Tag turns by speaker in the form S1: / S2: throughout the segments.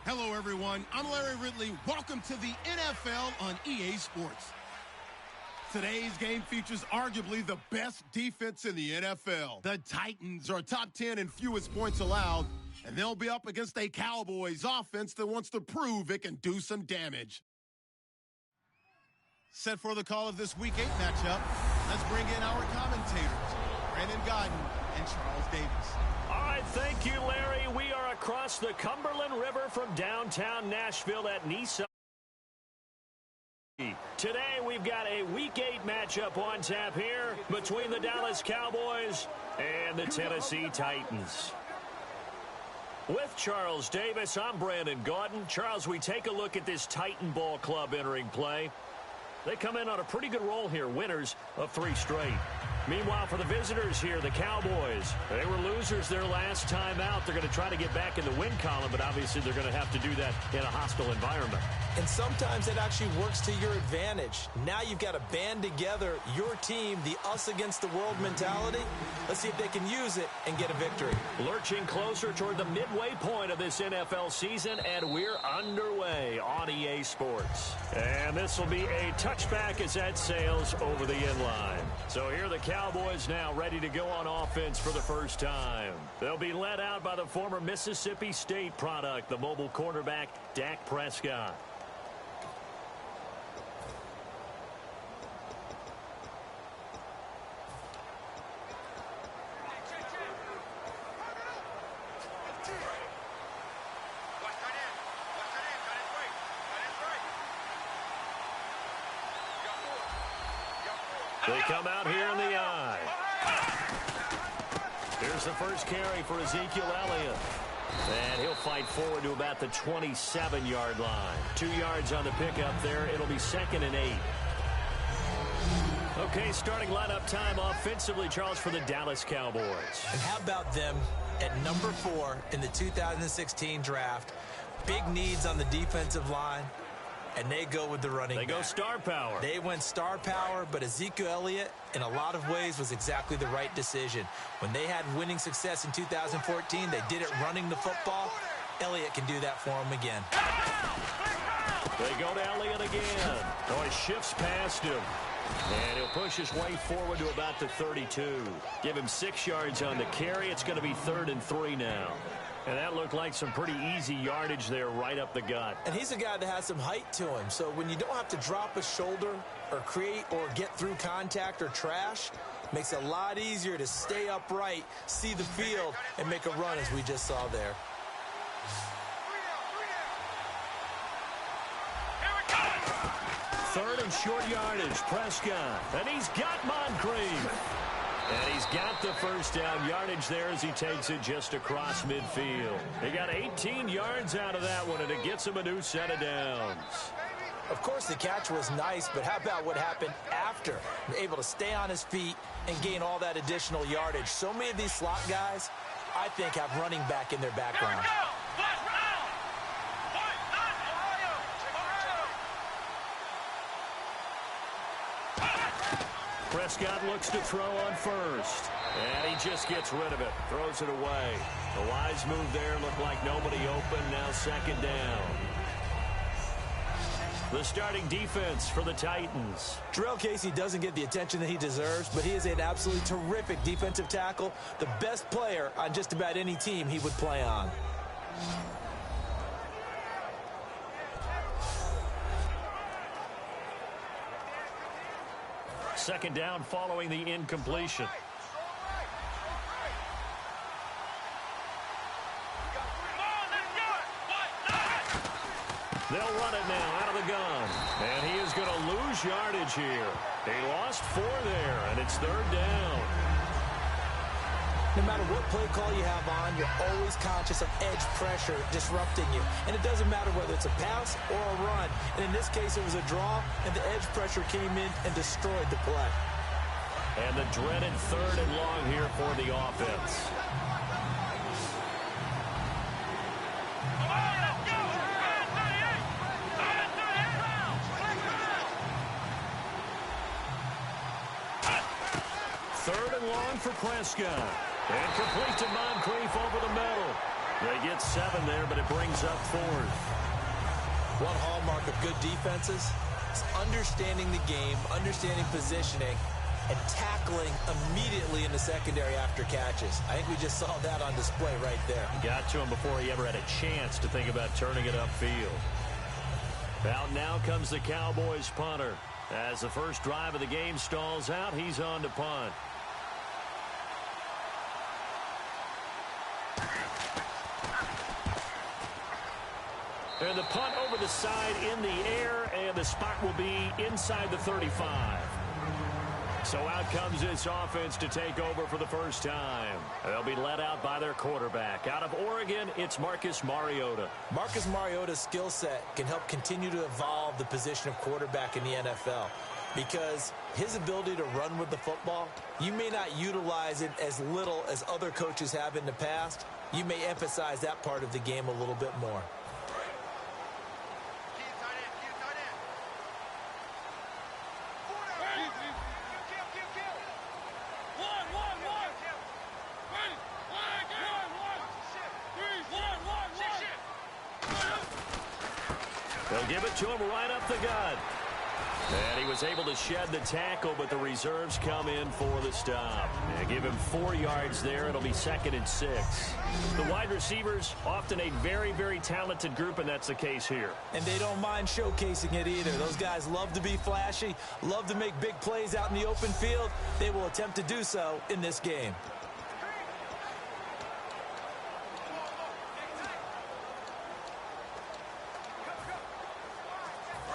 S1: Hello, everyone. I'm Larry Ridley. Welcome to the NFL on EA Sports. Today's game features arguably the best defense in the NFL. The Titans are top 10 in fewest points allowed, and they'll be up against a Cowboys offense that wants to prove it can do some damage. Set for the call of this Week 8 matchup, let's bring in our commentators, Brandon Godden and Charles Davis.
S2: All right, thank you, Larry. We are across the Cumberland River from downtown Nashville at Nissan. Today, we've got a Week 8 matchup on tap here between the Dallas Cowboys and the Tennessee Titans. With Charles Davis, I'm Brandon Gaudin. Charles, we take a look at this Titan Ball Club entering play. They come in on a pretty good roll here, winners of 3 straight. Meanwhile, for the visitors here, the Cowboys, they were losers their last time out. They're going to try to get back in the win column, but obviously they're going to have to do that in a hostile environment.
S3: And sometimes it actually works to your advantage. Now you've got to band together your team, the us against the world mentality. Let's see if they can use it and get a victory.
S2: Lurching closer toward the midway point of this NFL season, and we're underway on EA Sports. And this will be a touchback as that sails over the end line. So here the Cowboys now ready to go on offense for the first time. They'll be led out by the former Mississippi State product, the mobile quarterback, Dak Prescott. They come out here in the eye. Here's the first carry for Ezekiel Elliott. And he'll fight forward to about the 27-yard line. 2 yards on the pickup there. It'll be 2nd and 8. Okay, starting lineup time offensively, Charles, for the Dallas Cowboys.
S3: And how about them at number 4 in the 2016 draft? Big needs on the defensive line. And they go with the running back.
S2: They go star power.
S3: They went star power, but Ezekiel Elliott, in a lot of ways, was exactly the right decision. When they had winning success in 2014, they did it running the football. Elliott can do that for them again.
S2: They go to Elliott again. Oh, he shifts past him. And he'll push his way forward to about the 32. Give him 6 yards on the carry. It's going to be 3rd and 3 now. And that looked like some pretty easy yardage there right up the gut.
S3: And he's a guy that has some height to him. So when you don't have to drop a shoulder or create or get through contact or trash, makes it a lot easier to stay upright, see the field, and make a run as we just saw there.
S2: Third and short yardage, Prescott. And he's got Moncrief. And he's got the first down yardage there as he takes it just across midfield. He got 18 yards out of that one, and it gets him a new set of downs.
S3: Of course, the catch was nice, but how about what happened after? Able to stay on his feet and gain all that additional yardage. So many of these slot guys, I think, have running back in their background.
S2: Prescott looks to throw on first. And he just gets rid of it. Throws it away. A wise move there. Looked like nobody open. Now 2nd down. The starting defense for the Titans.
S3: Jarrell Casey doesn't get the attention that he deserves, but he is an absolutely terrific defensive tackle. The best player on just about any team he would play on.
S2: 2nd down following the incompletion. They'll run it now out of the gun. And he is going to lose yardage here. He lost 4 there, and it's 3rd down.
S3: No matter what play call you have on, you're always conscious of edge pressure disrupting you. And it doesn't matter whether it's a pass or a run. And in this case, it was a draw, and the edge pressure came in and destroyed the play.
S2: And the dreaded 3rd and long here for the offense. Third and long for Prescott. And complete to Moncrief over the middle. They get 7 there, but it brings up 4th.
S3: One hallmark of good defenses is understanding the game, understanding positioning, and tackling immediately in the secondary after catches. I think we just saw that on display right there.
S2: Got to him before he ever had a chance to think about turning it upfield. Out now comes the Cowboys punter. As the first drive of the game stalls out, he's on to punt. And the punt over the side in the air, and the spot will be inside the 35. So out comes this offense to take over for the first time. They'll be led out by their quarterback. Out of Oregon, it's Marcus Mariota.
S3: Marcus Mariota's skill set can help continue to evolve the position of quarterback in the NFL because his ability to run with the football, you may not utilize it as little as other coaches have in the past. You may emphasize that part of the game a little bit more.
S2: They'll give it to him right up the gut. And he was able to shed the tackle, but the reserves come in for the stop. They give him 4 yards there. It'll be 2nd and 6. The wide receivers, often a very, very talented group, and that's the case here.
S3: And they don't mind showcasing it either. Those guys love to be flashy, love to make big plays out in the open field. They will attempt to do so in this game.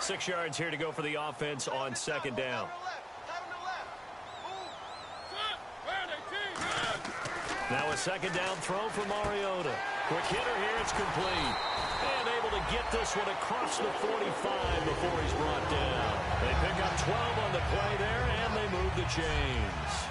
S2: 6 yards here to go for the offense on 2nd down. Now a 2nd down throw for Mariota. Quick hitter here, it's complete. And able to get this one across the 45 before he's brought down. They pick up 12 on the play there, and they move the chains.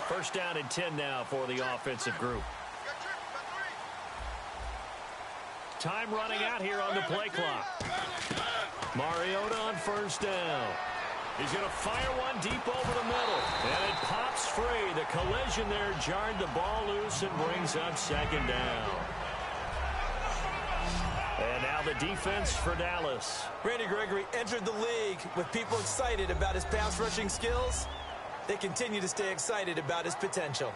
S2: First down and 10 now for the offensive group. Time running out here on the play clock. Mariota on first down. He's going to fire one deep over the middle. And it pops free. The collision there jarred the ball loose and brings up 2nd down. And now the defense for Dallas.
S3: Randy Gregory entered the league with people excited about his pass rushing skills. They continue to stay excited about his potential.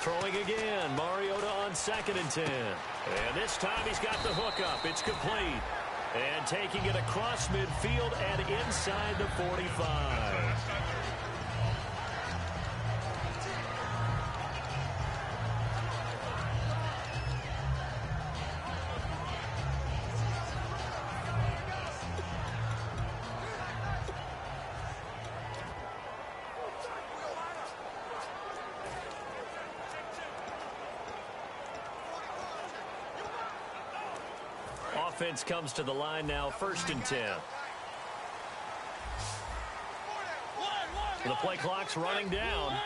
S2: Throwing again, Mariota on 2nd and 10. And this time he's got the hook up. It's complete. And taking it across midfield and inside the 45. Offense comes to the line now, 1st and 10. The play clock's running down.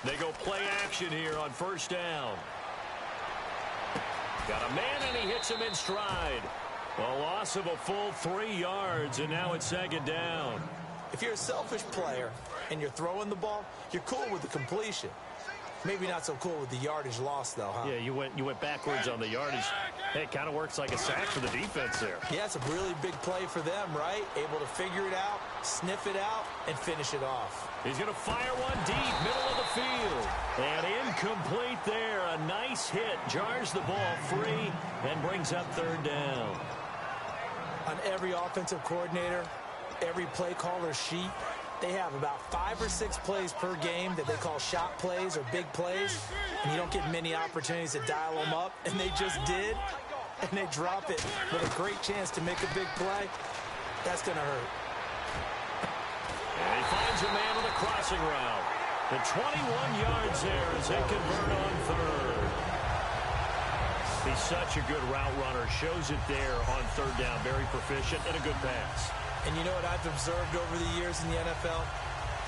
S2: They go play action here on 1st down. Got a man, and he hits him in stride. A loss of a full 3 yards, and now it's 2nd down.
S3: If you're a selfish player and you're throwing the ball, you're cool with the completion. Maybe not so cool with the yardage loss, though, huh?
S2: Yeah, you went backwards on the yardage. Hey, it kind of works like a sack for the defense there.
S3: Yeah, it's a really big play for them, right? Able to figure it out, sniff it out, and finish it off.
S2: He's going to fire one deep, middle of the field. And incomplete there. A nice hit. Jars the ball free and brings up 3rd down.
S3: On every offensive coordinator, every play caller's sheet, They have about 5 or 6 plays per game that they call shot plays or big plays, and you don't get many opportunities to dial them up, and they just did, and they drop it with a great chance to make a big play. That's going to hurt.
S2: And he finds a man with a crossing route. The 21 yards there as they convert on third. He's such a good route runner. Shows it there on third down. Very proficient and a good pass.
S3: And you know what I've observed over the years in the NFL?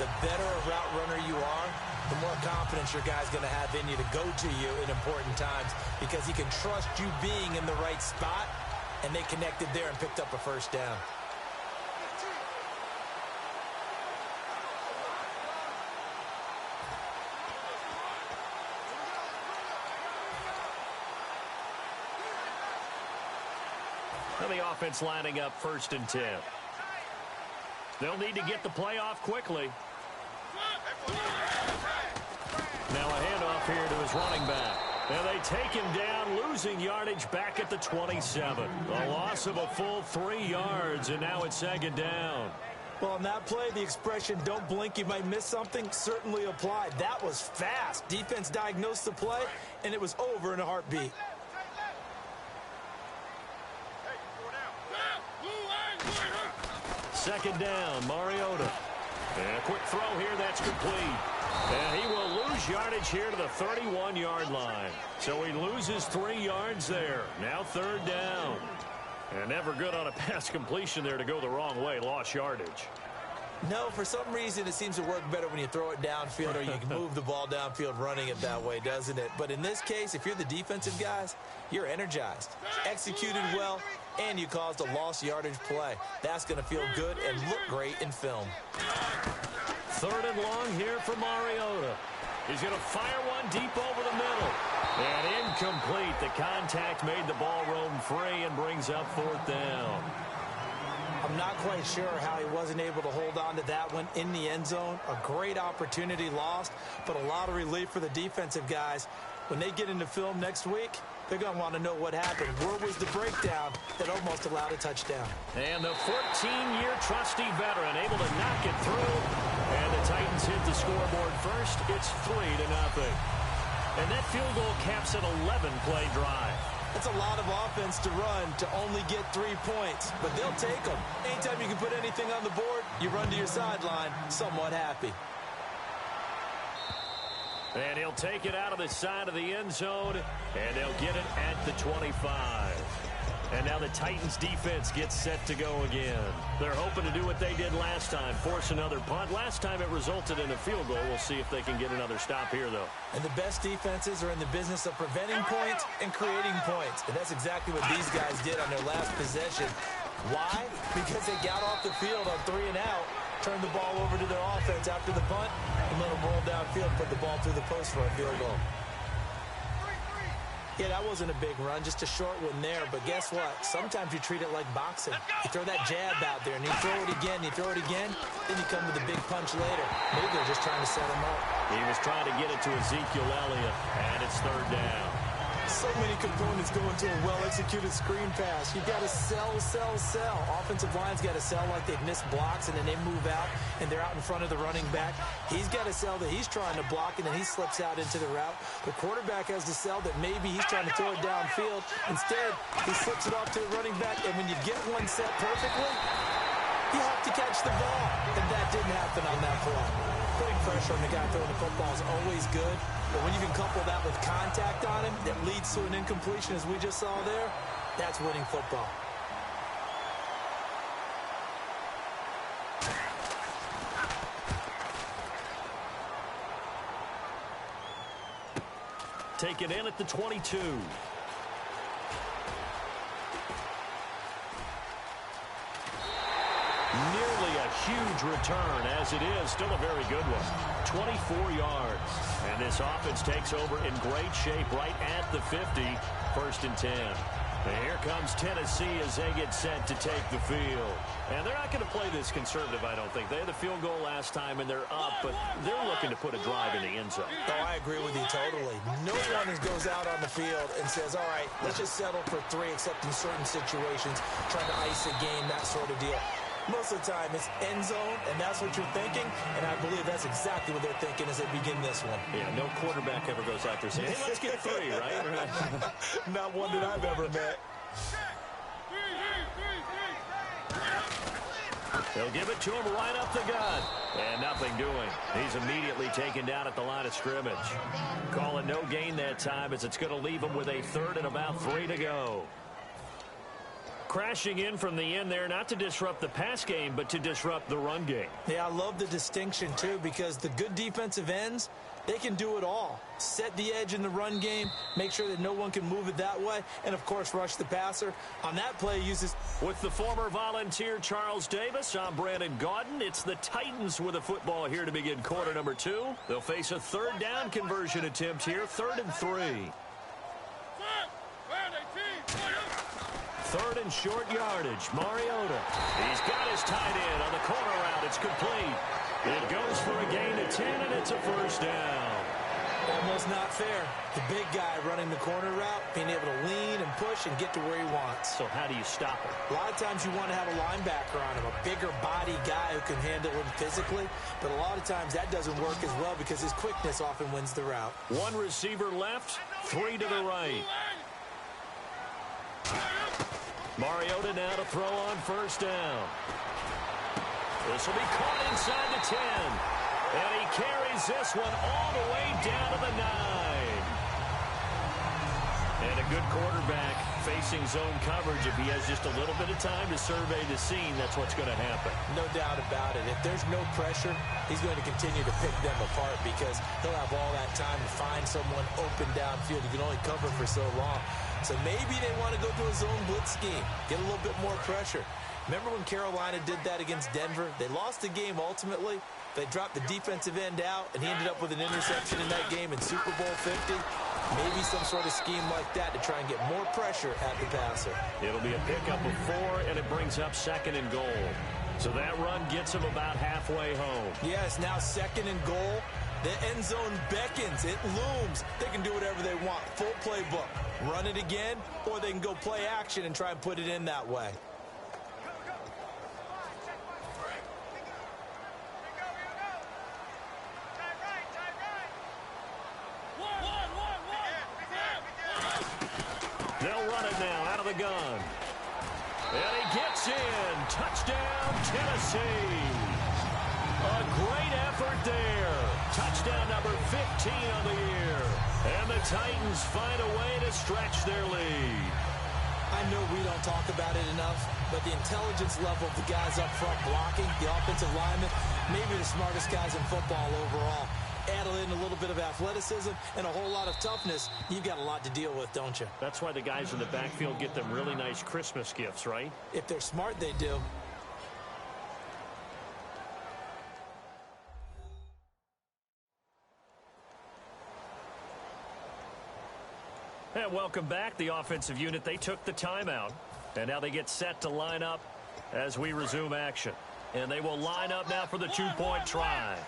S3: The better a route runner you are, the more confidence your guy's going to have in you to go to you in important times because he can trust you being in the right spot, and they connected there and picked up a first down.
S2: And the offense lining up 1st and 10. They'll need to get the play off quickly. Now a handoff here to his running back. And they take him down, losing yardage back at the 27. A loss of a full 3 yards, and now it's 2nd down.
S3: Well, on that play, the expression, don't blink, you might miss something, certainly applied. That was fast. Defense diagnosed the play, and it was over in a heartbeat.
S2: Second down, Mariota. And a quick throw here, that's complete. And he will lose yardage here to the 31-yard line. So he loses 3 yards there. Now 3rd down. And never good on a pass completion there to go the wrong way. Lost yardage.
S3: No, for some reason it seems to work better when you throw it downfield or you can move the ball downfield running it that way, doesn't it? But in this case, if you're the defensive guys, you're energized, executed well, and you caused a lost yardage play. That's going to feel good and look great in film.
S2: 3rd and long here for Mariota. He's going to fire one deep over the middle. And incomplete. The contact made the ball roam free and brings up 4th down.
S3: I'm not quite sure how he wasn't able to hold on to that one in the end zone. A great opportunity lost, but a lot of relief for the defensive guys. When they get into film next week, they're going to want to know what happened. Where was the breakdown that almost allowed a touchdown?
S2: And the 14-year trusty veteran able to knock it through. And the Titans hit the scoreboard first. It's 3-0. And that field goal caps an 11-play drive.
S3: That's a lot of offense to run to only get 3 points, but they'll take them. Anytime you can put anything on the board, you run to your sideline somewhat happy.
S2: And he'll take it out of the side of the end zone, and they'll get it at the 25. And now the Titans defense gets set to go again. They're hoping to do what they did last time, force another punt. Last time it resulted in a field goal. We'll see if they can get another stop here, though.
S3: And the best defenses are in the business of preventing points and creating points. And that's exactly what these guys did on their last possession. Why? Because they got off the field on 3 and out, turned the ball over to their offense after the punt, and let them roll downfield, put the ball through the post for a field goal. Yeah, that wasn't a big run, just a short one there. But guess what? Sometimes you treat it like boxing. You throw that jab out there, and you throw it again, you throw it again, then you come with a big punch later. Maybe they're just trying to set him up.
S2: He was trying to get it to Ezekiel Elliott, and it's 3rd down.
S3: So many components go into a well-executed screen pass. You've got to sell. Offensive line's got to sell like they've missed blocks, and then they move out, and they're out in front of the running back. He's got to sell that he's trying to block, and then he slips out into the route. The quarterback has to sell that maybe he's trying to throw it downfield. Instead, he slips it off to the running back, and when you get one set perfectly, you have to catch the ball. And that didn't happen on that play. Putting pressure on the guy throwing the football is always good, but when you can couple that with contact on him that leads to an incompletion, as we just saw there, that's winning football.
S2: Taken in at the 22. Nearly a huge return, as it is still a very good one. 24 yards. And this offense takes over in great shape right at the 50. 1st and 10. And here comes Tennessee as they get set to take the field. And they're not going to play this conservative, I don't think. They had the field goal last time, and they're up, but they're looking to put a drive in the end zone.
S3: Oh, I agree with you totally. No one goes out on the field and says, all right, let's just settle for 3, except in certain situations, trying to ice a game, that sort of deal. Most of the time, it's end zone, and that's what you're thinking, and I believe that's exactly what they're thinking as they begin this one.
S2: Yeah, no quarterback ever goes out there saying, hey, let's get 3, right?
S3: Not one that I've ever met.
S2: They'll give it to him right up the gut. And nothing doing. He's immediately taken down at the line of scrimmage. Call it no gain that time as it's going to leave him with a 3rd and about 3 to go. Crashing in from the end there, not to disrupt the pass game, but to disrupt the run game.
S3: Yeah, I love the distinction, too, because the good defensive ends, they can do it all. Set the edge in the run game, make sure that no one can move it that way, and, of course, rush the passer. On that play, uses...
S2: With the former Volunteer Charles Davis, I'm Brandon Gaudin. It's the Titans with a football here to begin quarter number 2. They'll face a 3rd down conversion attempt here, 3rd and 3. 3rd and short yardage. Mariota. He's got his tight end on the corner route. It's complete. It goes for a gain of 10, and it's a 1st down.
S3: Almost not fair. The big guy running the corner route, being able to lean and push and get to where he wants.
S2: So how do you stop him?
S3: A lot of times you want to have a linebacker on him, a bigger body guy who can handle him physically. But a lot of times that doesn't work as well because his quickness often wins the route.
S2: 1 receiver left, 3 to the right. Mariota now to throw on 1st down. This will be caught inside the 10. And he carries this one all the way down to the 9. And a good quarterback facing zone coverage. If he has just a little bit of time to survey the scene, that's what's going to happen.
S3: No doubt about it. If there's no pressure, he's going to continue to pick them apart because he'll have all that time to find someone open downfield. He can only cover for so long. So maybe they want to go to a zone blitz scheme, get a little bit more pressure. Remember when Carolina did that against Denver? They lost the game ultimately. They dropped the defensive end out, and he ended up with an interception in that game in Super Bowl 50. Maybe some sort of scheme like that to try and get more pressure at the passer.
S2: It'll be a pickup of 4, and it brings up 2nd and goal. So that run gets him about halfway home.
S3: Yeah, it's now 2nd and goal. The end zone beckons. It looms. They can do whatever they want. Full playbook. Run it again, or they can go play action and try and put it in that way.
S2: They'll run it now out of the gun. And he gets in. Touchdown, Tennessee. A great effort there. Touchdown number 15 on the year. And the Titans find a way to stretch their lead.
S3: I know we don't talk about it enough, but the intelligence level of the guys up front blocking, the offensive linemen, maybe the smartest guys in football overall. Add in a little bit of athleticism and a whole lot of toughness, you've got a lot to deal with, don't you?
S2: That's why the guys in the backfield get them really nice Christmas gifts, right?
S3: If they're smart, they do.
S2: And welcome back. The offensive unit, they took the timeout. And now they get set to line up as we resume action. And they will line up now for the 2-point try.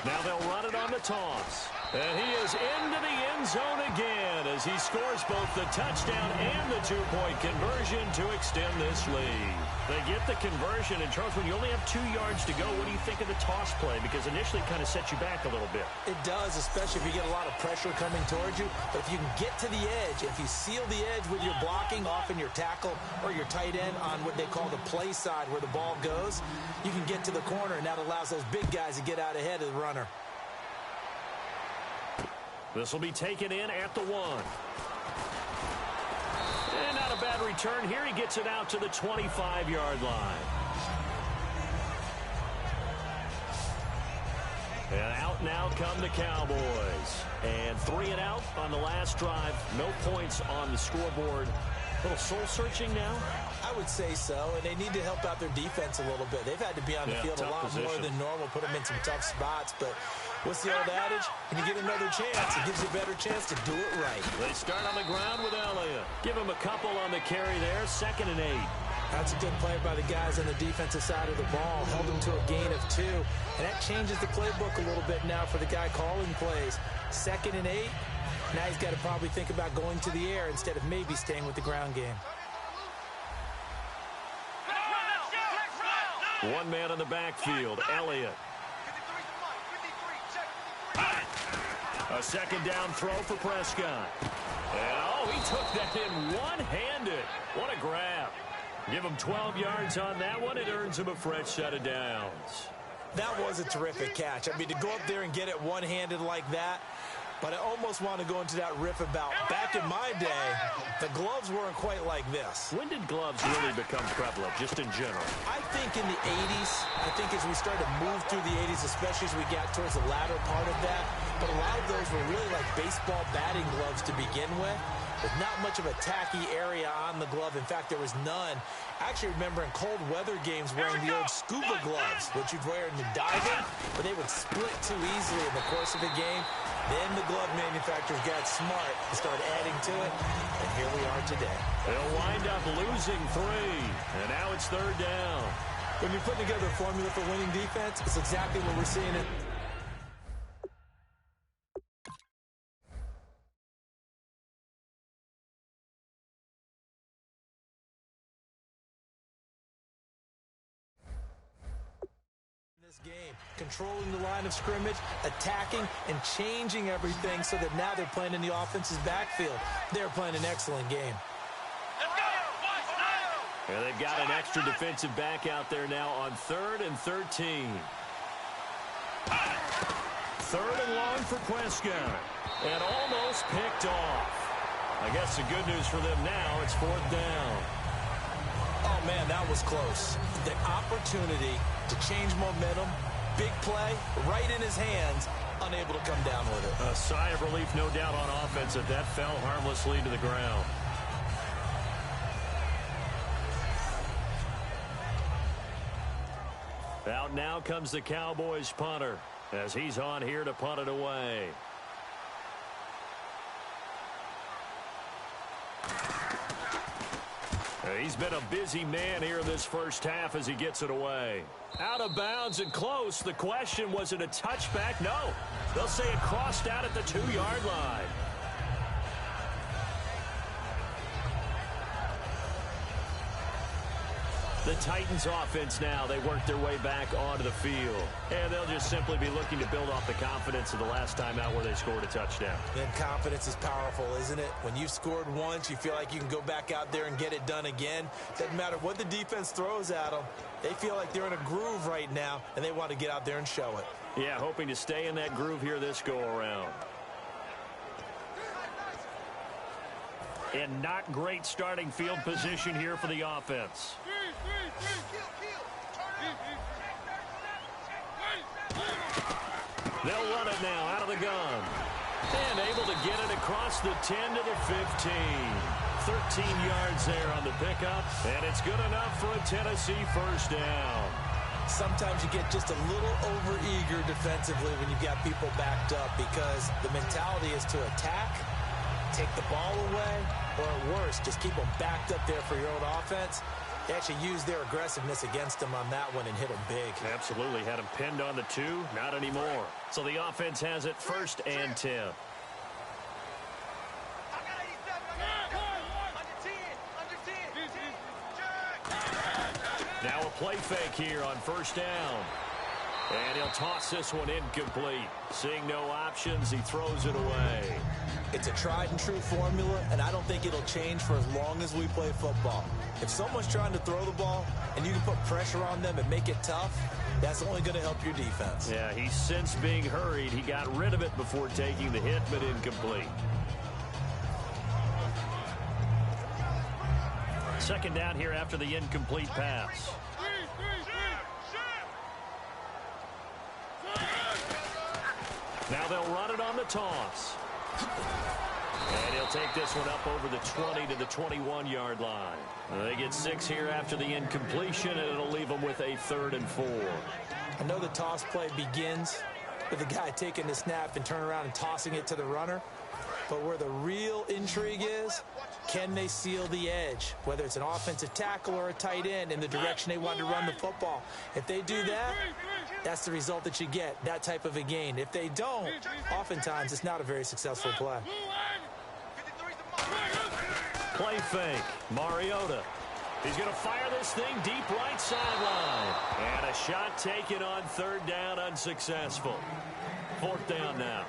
S2: Now they'll run it on the toss. And he is into the end zone again as he scores both the touchdown and the 2-point conversion to extend this lead. They get the conversion, and Charles, when you only have 2 yards to go, what do you think of the toss play? Because initially it kind of sets you back a little bit.
S3: It does, especially if you get a lot of pressure coming towards you. But if you can get to the edge, if you seal the edge with your blocking, often your tackle or your tight end on what they call the play side where the ball goes, you can get to the corner, and that allows those big guys to get out ahead of the runner.
S2: This will be taken in at the 1. And not a bad return here. He gets it out to the 25-yard line. And out now come the Cowboys. And 3 and out on the last drive. No points on the scoreboard. A little soul-searching now?
S3: I would say so, and they need to help out their defense a little bit. They've had to be on the field a lot more than normal, put them in some tough spots. But what's the old adage? When you get another chance, it gives you a better chance to do it right.
S2: They start on the ground with Elliott. Give him a couple on the carry there, 2nd and 8.
S3: That's a good play by the guys on the defensive side of the ball. Held them to a gain of 2. And that changes the playbook a little bit now for the guy calling plays. 2nd and 8. Now he's got to probably think about going to the air instead of maybe staying with the ground game.
S2: One man in the backfield, Elliott. A second down throw for Prescott. And, oh, he took that in one-handed. What a grab. Give him 12 yards on that one. It earns him a fresh set of downs.
S3: That was a terrific catch. I mean, to go up there and get it one-handed like that, but I almost want to go into that riff about back in my day, the gloves weren't quite like this.
S2: When did gloves really become prevalent, just in general?
S3: I think in the 80s. I think as we started to move through the 80s, especially as we got towards the latter part of that. But a lot of those were really like baseball batting gloves to begin with not much of a tacky area on the glove. In fact, there was none. I actually remember in cold weather games wearing the old scuba gloves, which you'd wear in the diving, but they would split too easily in the course of a game. Then the glove manufacturers got smart and started adding to it, and here we are today.
S2: They'll wind up losing 3, and now it's third down.
S3: When you're putting together a formula for winning defense, it's exactly what we're seeing it. Game, controlling the line of scrimmage, attacking, and changing everything so that now they're playing in the offense's backfield. They're playing an excellent game.
S2: And they've got an extra defensive back out there now on 3rd and 13. 3rd and long for Prescott. And almost picked off. I guess the good news for them now, it's 4th down.
S3: Oh, man, that was close. The opportunity to change momentum, big play, right in his hands, unable to come down with it.
S2: A sigh of relief, no doubt, on offense that fell harmlessly to the ground. Out now comes the Cowboys punter as he's on here to punt it away. He's been a busy man here in this first half as he gets it away. Out of bounds and close. The question, was it a touchback? No. They'll say it crossed out at the 2-yard line. The Titans offense now, they work their way back onto the field. And they'll just simply be looking to build off the confidence of the last time out where they scored a touchdown.
S3: Then confidence is powerful, isn't it? When you've scored once, you feel like you can go back out there and get it done again. Doesn't matter what the defense throws at them. They feel like they're in a groove right now, and they want to get out there and show it.
S2: Yeah, hoping to stay in that groove here this go-around. And not great starting field position here for the offense. They'll run it now out of the gun. And able to get it across the 10 to the 15. 13 yards there on the pickup. And it's good enough for a Tennessee first down.
S3: Sometimes you get just a little over-eager defensively when you've got people backed up because the mentality is to attack, take the ball away, or at worst, just keep them backed up there for your own offense. They actually used their aggressiveness against them on that one and hit them big.
S2: Absolutely. Had them pinned on the 2. Not anymore. So the offense has it 1st and 10. Now a play fake here on 1st down. And he'll toss this one incomplete. Seeing no options, he throws it away.
S3: It's a tried-and-true formula, and I don't think it'll change for as long as we play football. If someone's trying to throw the ball and you can put pressure on them and make it tough, that's only going to help your defense.
S2: Yeah, he's since being hurried. He got rid of it before taking the hit, but incomplete. 2nd down here after the incomplete pass. Now they'll run it on the toss. And he'll take this one up over the 20 to the 21-yard line. They get 6 here after the incompletion, and it'll leave them with a 3rd and 4.
S3: I know the toss play begins with the guy taking the snap and turning around and tossing it to the runner. But where the real intrigue is, can they seal the edge, whether it's an offensive tackle or a tight end, in the direction they want to run the football? If they do that, that's the result that you get, that type of a gain. If they don't, oftentimes it's not a very successful play.
S2: Play fake. Mariota. He's going to fire this thing deep right sideline. And a shot taken on third down, unsuccessful. Fourth down now.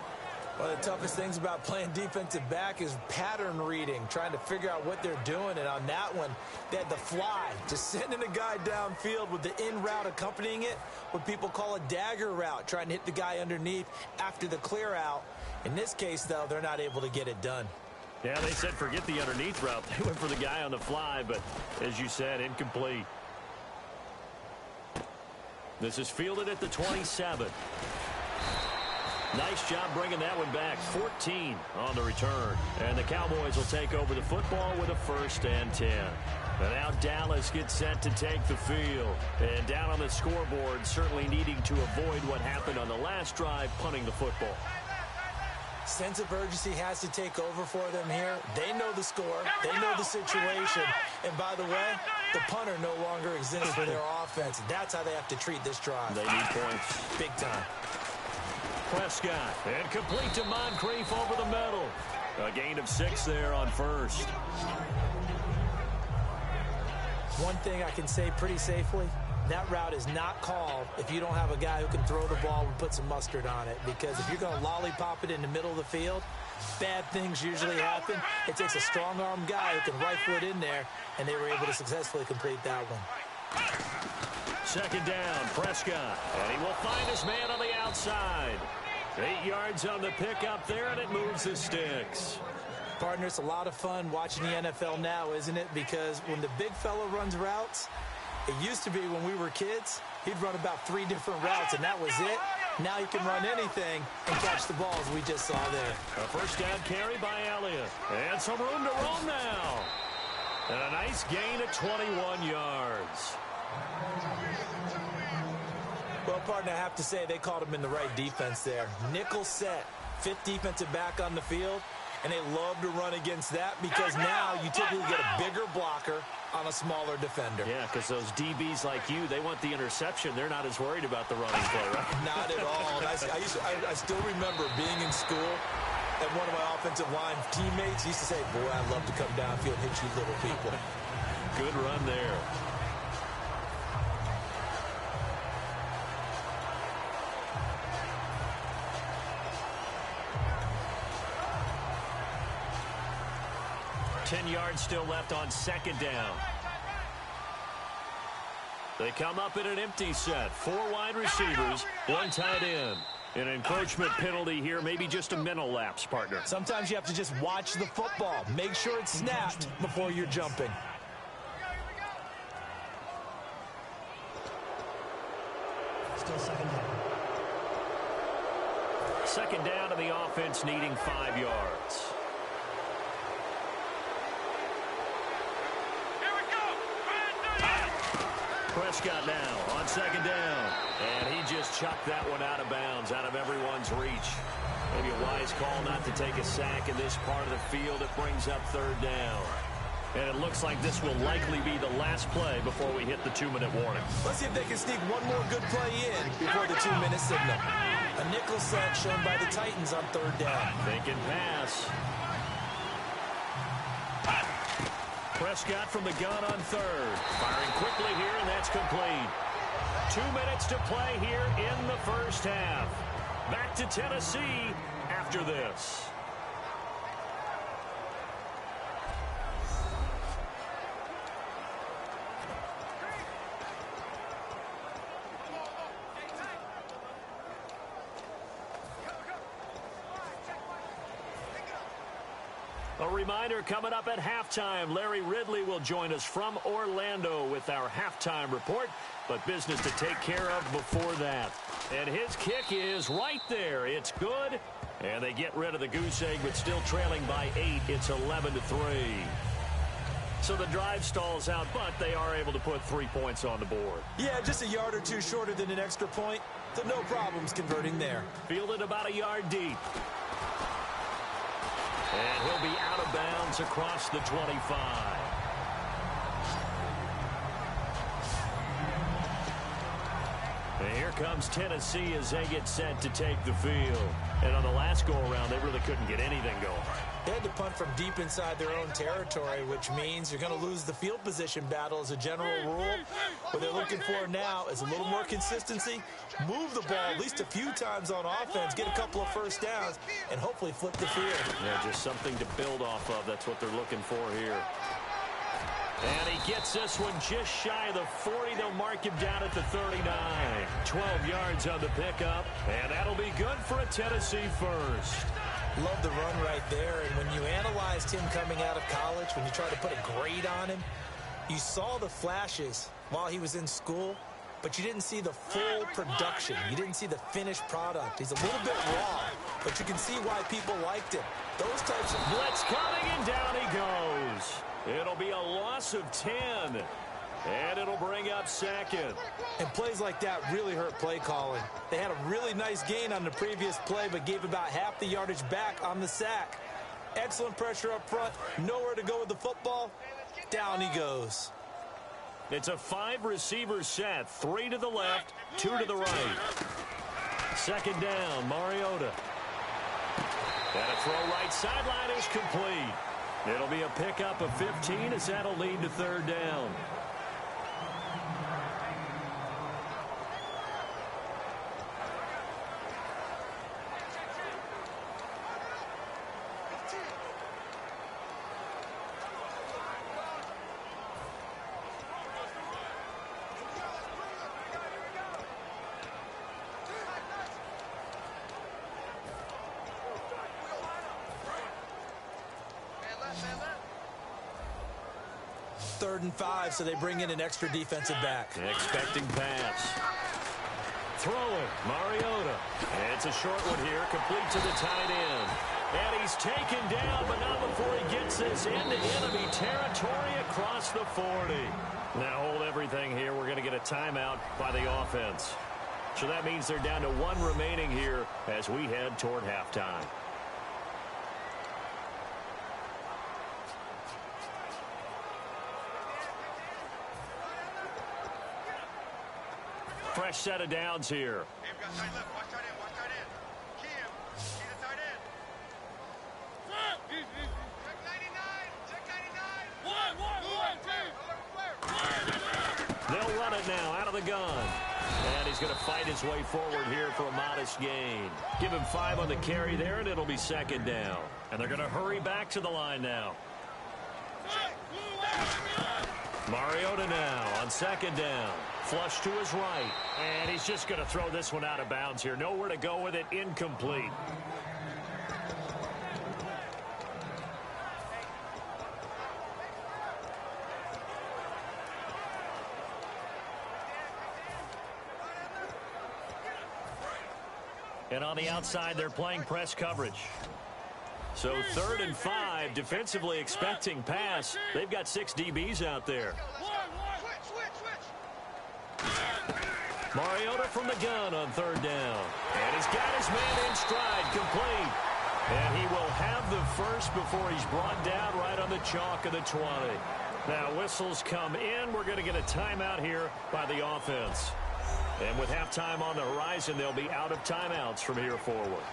S3: One of the toughest things about playing defensive back is pattern reading, trying to figure out what they're doing. And on that one, they had the fly, just sending a guy downfield with the in route accompanying it, what people call a dagger route, trying to hit the guy underneath after the clear out. In this case, though, they're not able to get it done.
S2: Yeah, they said forget the underneath route. They went for the guy on the fly, but as you said, incomplete. This is fielded at the 27. Nice job bringing that one back. 14 on the return. And the Cowboys will take over the football with a 1st and 10. And now Dallas gets set to take the field. And down on the scoreboard, certainly needing to avoid what happened on the last drive, punting the football.
S3: Sense of urgency has to take over for them here. They know the score. They know the situation. And by the way, the punter no longer exists for their offense. That's how they have to treat this drive.
S2: They need points.
S3: Big time.
S2: Prescott, and complete to Moncrief over the middle. A gain of 6 there on first.
S3: One thing I can say pretty safely, that route is not called if you don't have a guy who can throw the ball and put some mustard on it. Because if you're going to lollipop it in the middle of the field, bad things usually happen. It takes a strong-arm guy who can rifle it in there, and they were able to successfully complete that one.
S2: Second down, Prescott. And he will find his man on the outside. 8 yards on the pickup there, and it moves the sticks.
S3: Partner, it's a lot of fun watching the NFL now, isn't it? Because when the big fella runs routes, it used to be when we were kids, he'd run about 3 different routes, and that was it. Now he can run anything and catch the balls we just saw there.
S2: A first down carry by Elliott. And some room to roam now. And a nice gain of 21 yards.
S3: Well, partner, I have to say they caught him in the right defense there. Nickel set, 5th defensive back on the field, and they love to run against that because now you typically get a bigger blocker on a smaller defender.
S2: Yeah, because those DBs like you, they want the interception. They're not as worried about the running play, right?
S3: Not at all. And I still remember being in school, and one of my offensive line teammates used to say, boy, I'd love to come downfield and hit you little people.
S2: Good run there. Ten yards still left on second down. They come up in an empty set. 4 wide receivers, 1 tight end. An encroachment penalty here, maybe just a mental lapse, partner.
S3: Sometimes you have to just watch the football. Make sure it's snapped before you're jumping.
S4: Still second down.
S2: Second down to the offense needing 5 yards. Prescott now on second down. And he just chucked that one out of bounds, out of everyone's reach. Maybe a wise call not to take a sack in this part of the field. It brings up third down. And it looks like this will likely be the last play before we hit the 2-minute warning.
S3: Let's see if they can sneak one more good play in before the 2-minute signal. A nickel set shown by the Titans on third down.
S2: Thinking pass. Prescott from the gun on third. Firing quickly here, and that's complete. 2 minutes to play here in the first half. Back to Tennessee after this. A reminder coming up at halftime, Larry Ridley will join us from Orlando with our halftime report, but business to take care of before that. And his kick is right there. It's good, and they get rid of the goose egg, but still trailing by 8. It's 11-3. So the drive stalls out, but they are able to put 3 points on the board.
S3: Yeah, just a yard or two shorter than an extra point, so no problems converting there.
S2: Fielded about a yard deep. And he'll be out of bounds across the 25. And here comes Tennessee as they get set to take the field. And on the last go-around, they really couldn't get anything going.
S3: They had to punt from deep inside their own territory, which means you're going to lose the field position battle as a general rule. What they're looking for now is a little more consistency, move the ball at least a few times on offense, get a couple of first downs, and hopefully flip the field.
S2: Yeah, just something to build off of. That's what they're looking for here. And he gets this one just shy of the 40. They'll mark him down at the 39. 12 yards on the pickup, and that'll be good for a Tennessee first.
S3: Love the run right there, and when you analyzed him coming out of college, when you tried to put a grade on him, you saw the flashes while he was in school, but you didn't see the full production. You didn't see the finished product. He's a little bit raw, but you can see why people liked him. Those types of...
S2: Blitz coming, and down he goes. It'll be a loss of 10, and it'll bring up second.
S3: And plays like that really hurt play calling. They had a really nice gain on the previous play, but gave about half the yardage back on the sack. Excellent pressure up front. Nowhere to go with the football. Down he goes.
S2: It's a 5-receiver set. 3 to the left, 2 to the right. Second down, Mariota. And a throw right sideline is complete. It'll be a pickup of 15 as that'll lead to third down.
S3: Third and 5, so they bring in an extra defensive back.
S2: Expecting pass. Throwing, Mariota. And it's a short one here, complete to the tight end. And he's taken down, but not before he gets this into enemy territory across the 40. Now hold everything here. We're going to get a timeout by the offense. So that means they're down to 1 remaining here as we head toward halftime. Fresh set of downs here. They'll run it now out of the gun. And he's going to fight his way forward here for a modest gain. Give him 5 on the carry there, and it'll be second down. And they're going to hurry back to the line now. Mariota now on second down. Flush to his right. And he's just going to throw this one out of bounds here. Nowhere to go with it. Incomplete. And on the outside, they're playing press coverage. So 3rd and 5, defensively expecting pass. They've got 6 DBs out there. Mariota from the gun on 3rd down. And he's got his man in stride, complete. And he will have the first before he's brought down right on the chalk of the 20. Now whistles come in. We're going to get a timeout here by the offense. And with halftime on the horizon, they'll be out of timeouts from here forward.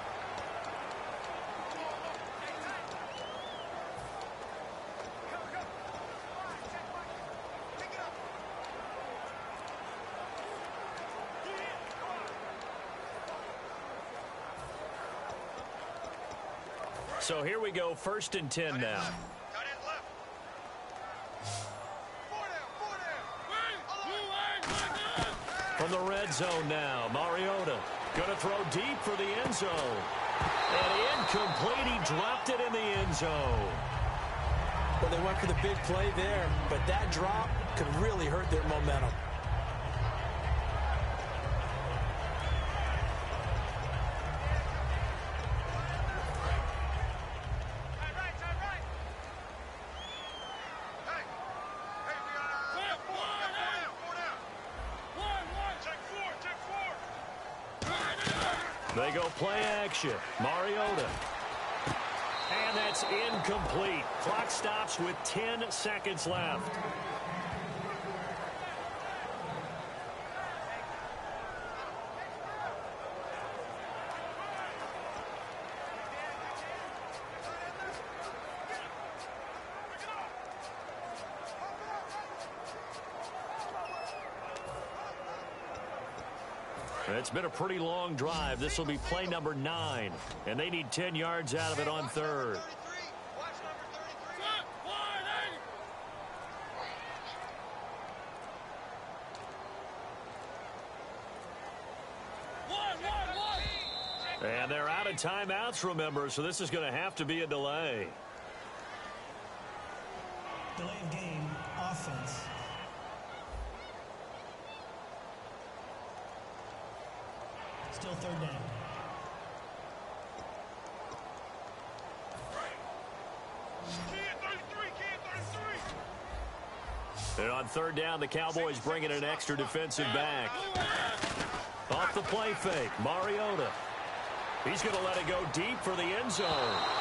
S2: So here we go, 1st and 10 now. From the red zone now, Mariota going to throw deep for the end zone. And incomplete, he dropped it in the end zone.
S3: Well, they went for the big play there, but that drop could really hurt their momentum.
S2: They go play action. Mariota. And that's incomplete. Clock stops with 10 seconds left. It's been a pretty long drive. This will be play number 9, and they need 10 yards out of it on third. And they're out of timeouts, remember, so this is going to have to be a delay.
S4: Delay of game, offense. Still third down.
S2: And on third down, the Cowboys bring in an extra defensive back. Off the play fake, Mariota. He's going to let it go deep for the end zone.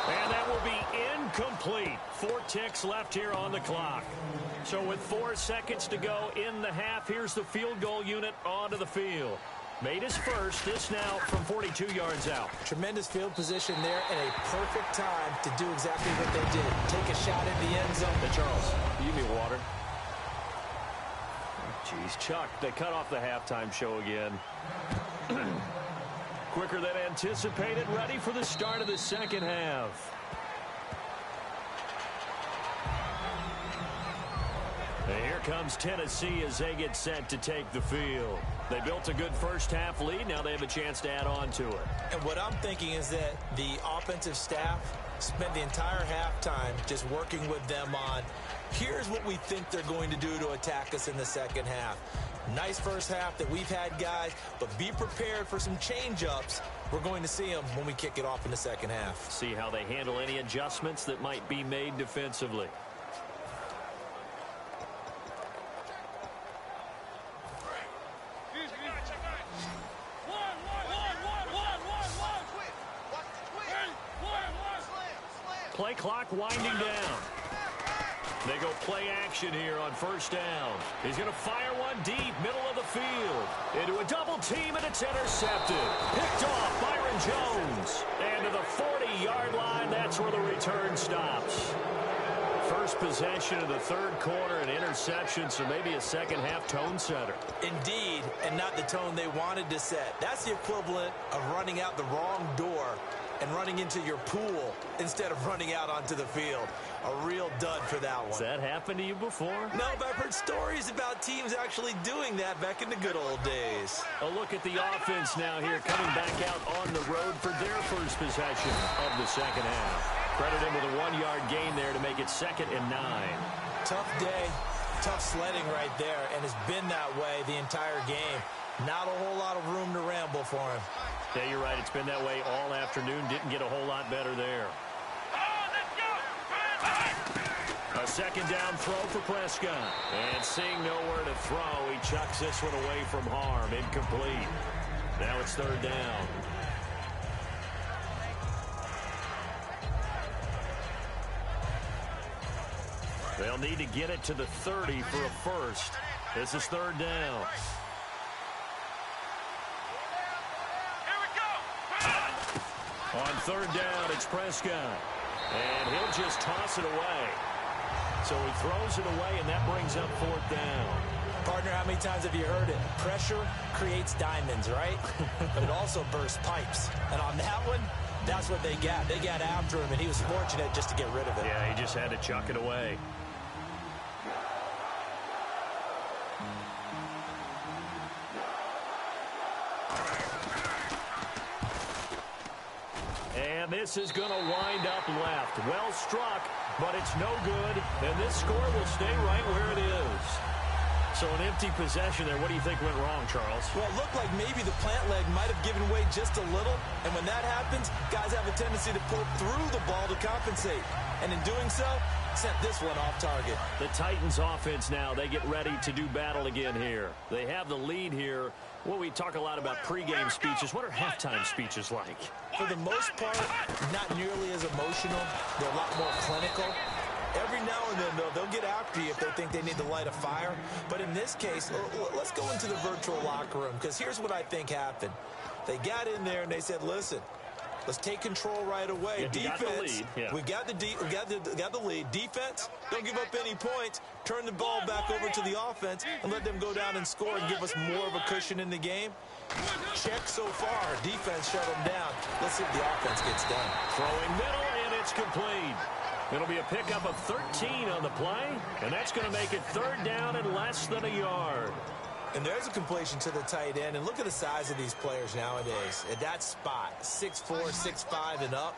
S2: And that will be incomplete. 4 ticks left here on the clock. So with 4 seconds to go in the half, here's the field goal unit onto the field. Made his first, this now from 42 yards out.
S3: Tremendous field position there and a perfect time to do exactly what they did. Take a shot in the end zone.
S2: Hey, Charles, you give me water. Jeez, Chuck, they cut off the halftime show again. Quicker than anticipated, ready for the start of the second half. And here comes Tennessee as they get set to take the field. They built a good first half lead. Now they have a chance to add on to it.
S3: And what I'm thinking is that the offensive staff spent the entire halftime just working with them on, here's what we think they're going to do to attack us in the second half. Nice first half that we've had, guys, but be prepared for some change-ups. We're going to see them when we kick it off in the second half.
S2: See how they handle any adjustments that might be made defensively. Play clock winding down. They go play action here on first down. He's going to fire one deep, middle of the field. Into a double team, and it's intercepted. Picked off Byron Jones. And to the 40-yard line, that's where the return stops. First possession of the third quarter, an interception, so maybe a second half tone setter.
S3: Indeed, and not the tone they wanted to set. That's the equivalent of running out the wrong door and running into your pool instead of running out onto the field. A real dud for that one.
S2: Has that happened to you before?
S3: No, but I've heard stories about teams actually doing that back in the good old days.
S2: A look at the offense now here, coming back out on the road for their first possession of the second half. Credit him with a 1-yard gain there to make it 2nd and 9.
S3: Tough day, tough sledding right there, and it's been that way the entire game. Not a whole lot of room to ramble for him.
S2: Yeah, you're right. It's been that way all afternoon. Didn't get a whole lot better there. A second down throw for Prescott. And seeing nowhere to throw, he chucks this one away from harm. Incomplete. Now it's third down. They'll need to get it to the 30 for a first. This is third down. On third down, it's Prescott. And he'll just toss it away. So he throws it away, and that brings up fourth down.
S3: Partner, how many times have you heard it? Pressure creates diamonds, right? But it also bursts pipes. And on that one, that's what they got. They got after him, and he was fortunate just to get rid of it.
S2: Yeah, he just had to chuck it away. And this is going to wind up left. Well struck, but it's no good. And this score will stay right where it is. So an empty possession there. What do you think went wrong, Charles?
S3: Well, it looked like maybe the plant leg might have given way just a little. And when that happens, guys have a tendency to pull through the ball to compensate. And in doing so, sent this one off target.
S2: The Titans offense now, they get ready to do battle again here. They have the lead here. Well, we talk a lot about pregame speeches. What are halftime speeches like?
S3: For the most part, not nearly as emotional. They're a lot more clinical. Every now and then, though, they'll get after you if they think they need to light a fire. But in this case, let's go into the virtual locker room, because here's what I think happened. They got in there and they said, listen, let's take control right away.
S2: Yeah,
S3: Defense, we got the lead. Defense, don't give up any points. Turn the ball back over to the offense and let them go down and score and give us more of a cushion in the game. Check so far. Defense shut him down. Let's see if the offense gets done.
S2: Throwing middle, and it's complete. It'll be a pickup of 13 on the play, and that's going to make it third down and less than a yard.
S3: And there's a completion to the tight end. And look at the size of these players nowadays. At that spot, 6'4", 6'5", and up.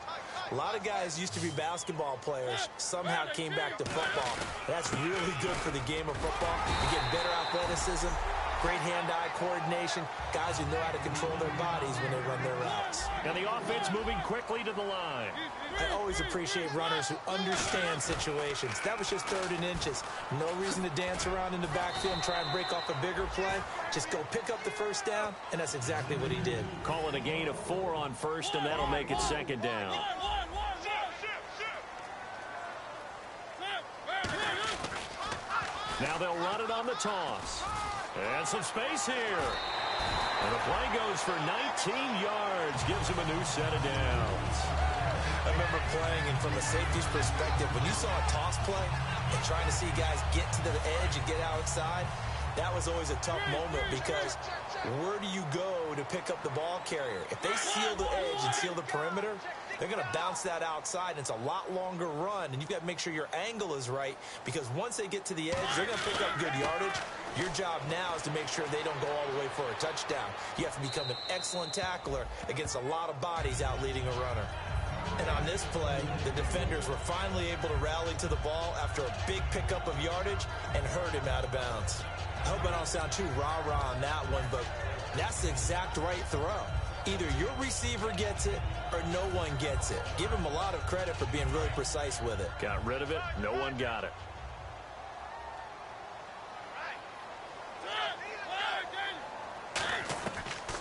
S3: A lot of guys used to be basketball players, somehow came back to football. That's really good for the game of football. You get better athleticism, great hand-eye coordination, guys who know how to control their bodies when they run their routes.
S2: And the offense moving quickly to the line.
S3: I always appreciate runners who understand situations. That was just 3rd and inches. No reason to dance around in the backfield and try and break off a bigger play. Just go pick up the first down, and that's exactly what he did.
S2: Call it a gain of 4 on first, and that'll make it second down. Now they'll run it on the toss. And some space here. And the play goes for 19 yards. Gives him a new set of downs.
S3: I remember playing, and from a safety's perspective, when you saw a toss play and trying to see guys get to the edge and get outside, that was always a tough moment because where do you go to pick up the ball carrier? If they seal the edge and seal the perimeter, they're going to bounce that outside, and it's a lot longer run, and you've got to make sure your angle is right because once they get to the edge, they're going to pick up good yardage. Your job now is to make sure they don't go all the way for a touchdown. You have to become an excellent tackler against a lot of bodies out leading a runner. And on this play, the defenders were finally able to rally to the ball after a big pickup of yardage and hurt him out of bounds. I hope I don't sound too rah-rah on that one, but that's the exact right throw. Either your receiver gets it or no one gets it. Give him a lot of credit for being really precise with it.
S2: Got rid of it. No one got it.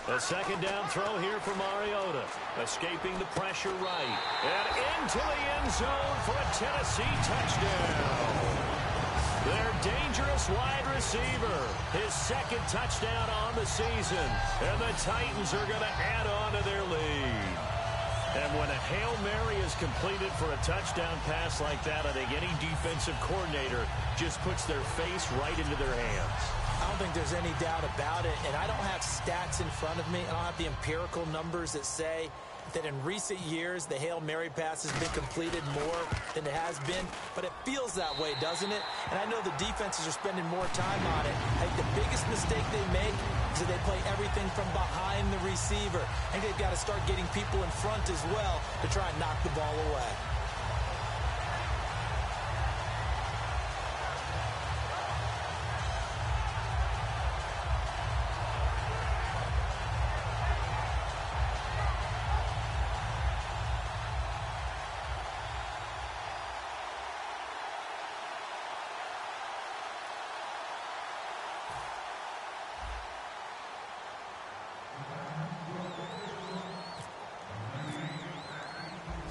S2: A second down throw here for Mariota. Escaping the pressure right. And into the end zone for a Tennessee touchdown. Their dangerous wide receiver. His second touchdown on the season. And the Titans are going to add on to their lead. And when a Hail Mary is completed for a touchdown pass like that, I think any defensive coordinator just puts their face right into their hands.
S3: I don't think there's any doubt about it, and I don't have stats in front of me. I don't have the empirical numbers that say that in recent years the Hail Mary pass has been completed more than it has been, but it feels that way, doesn't it? And I know the defenses are spending more time on it. I think the biggest mistake they make is that they play everything from behind the receiver. I think they've got to start getting people in front as well to try and knock the ball away.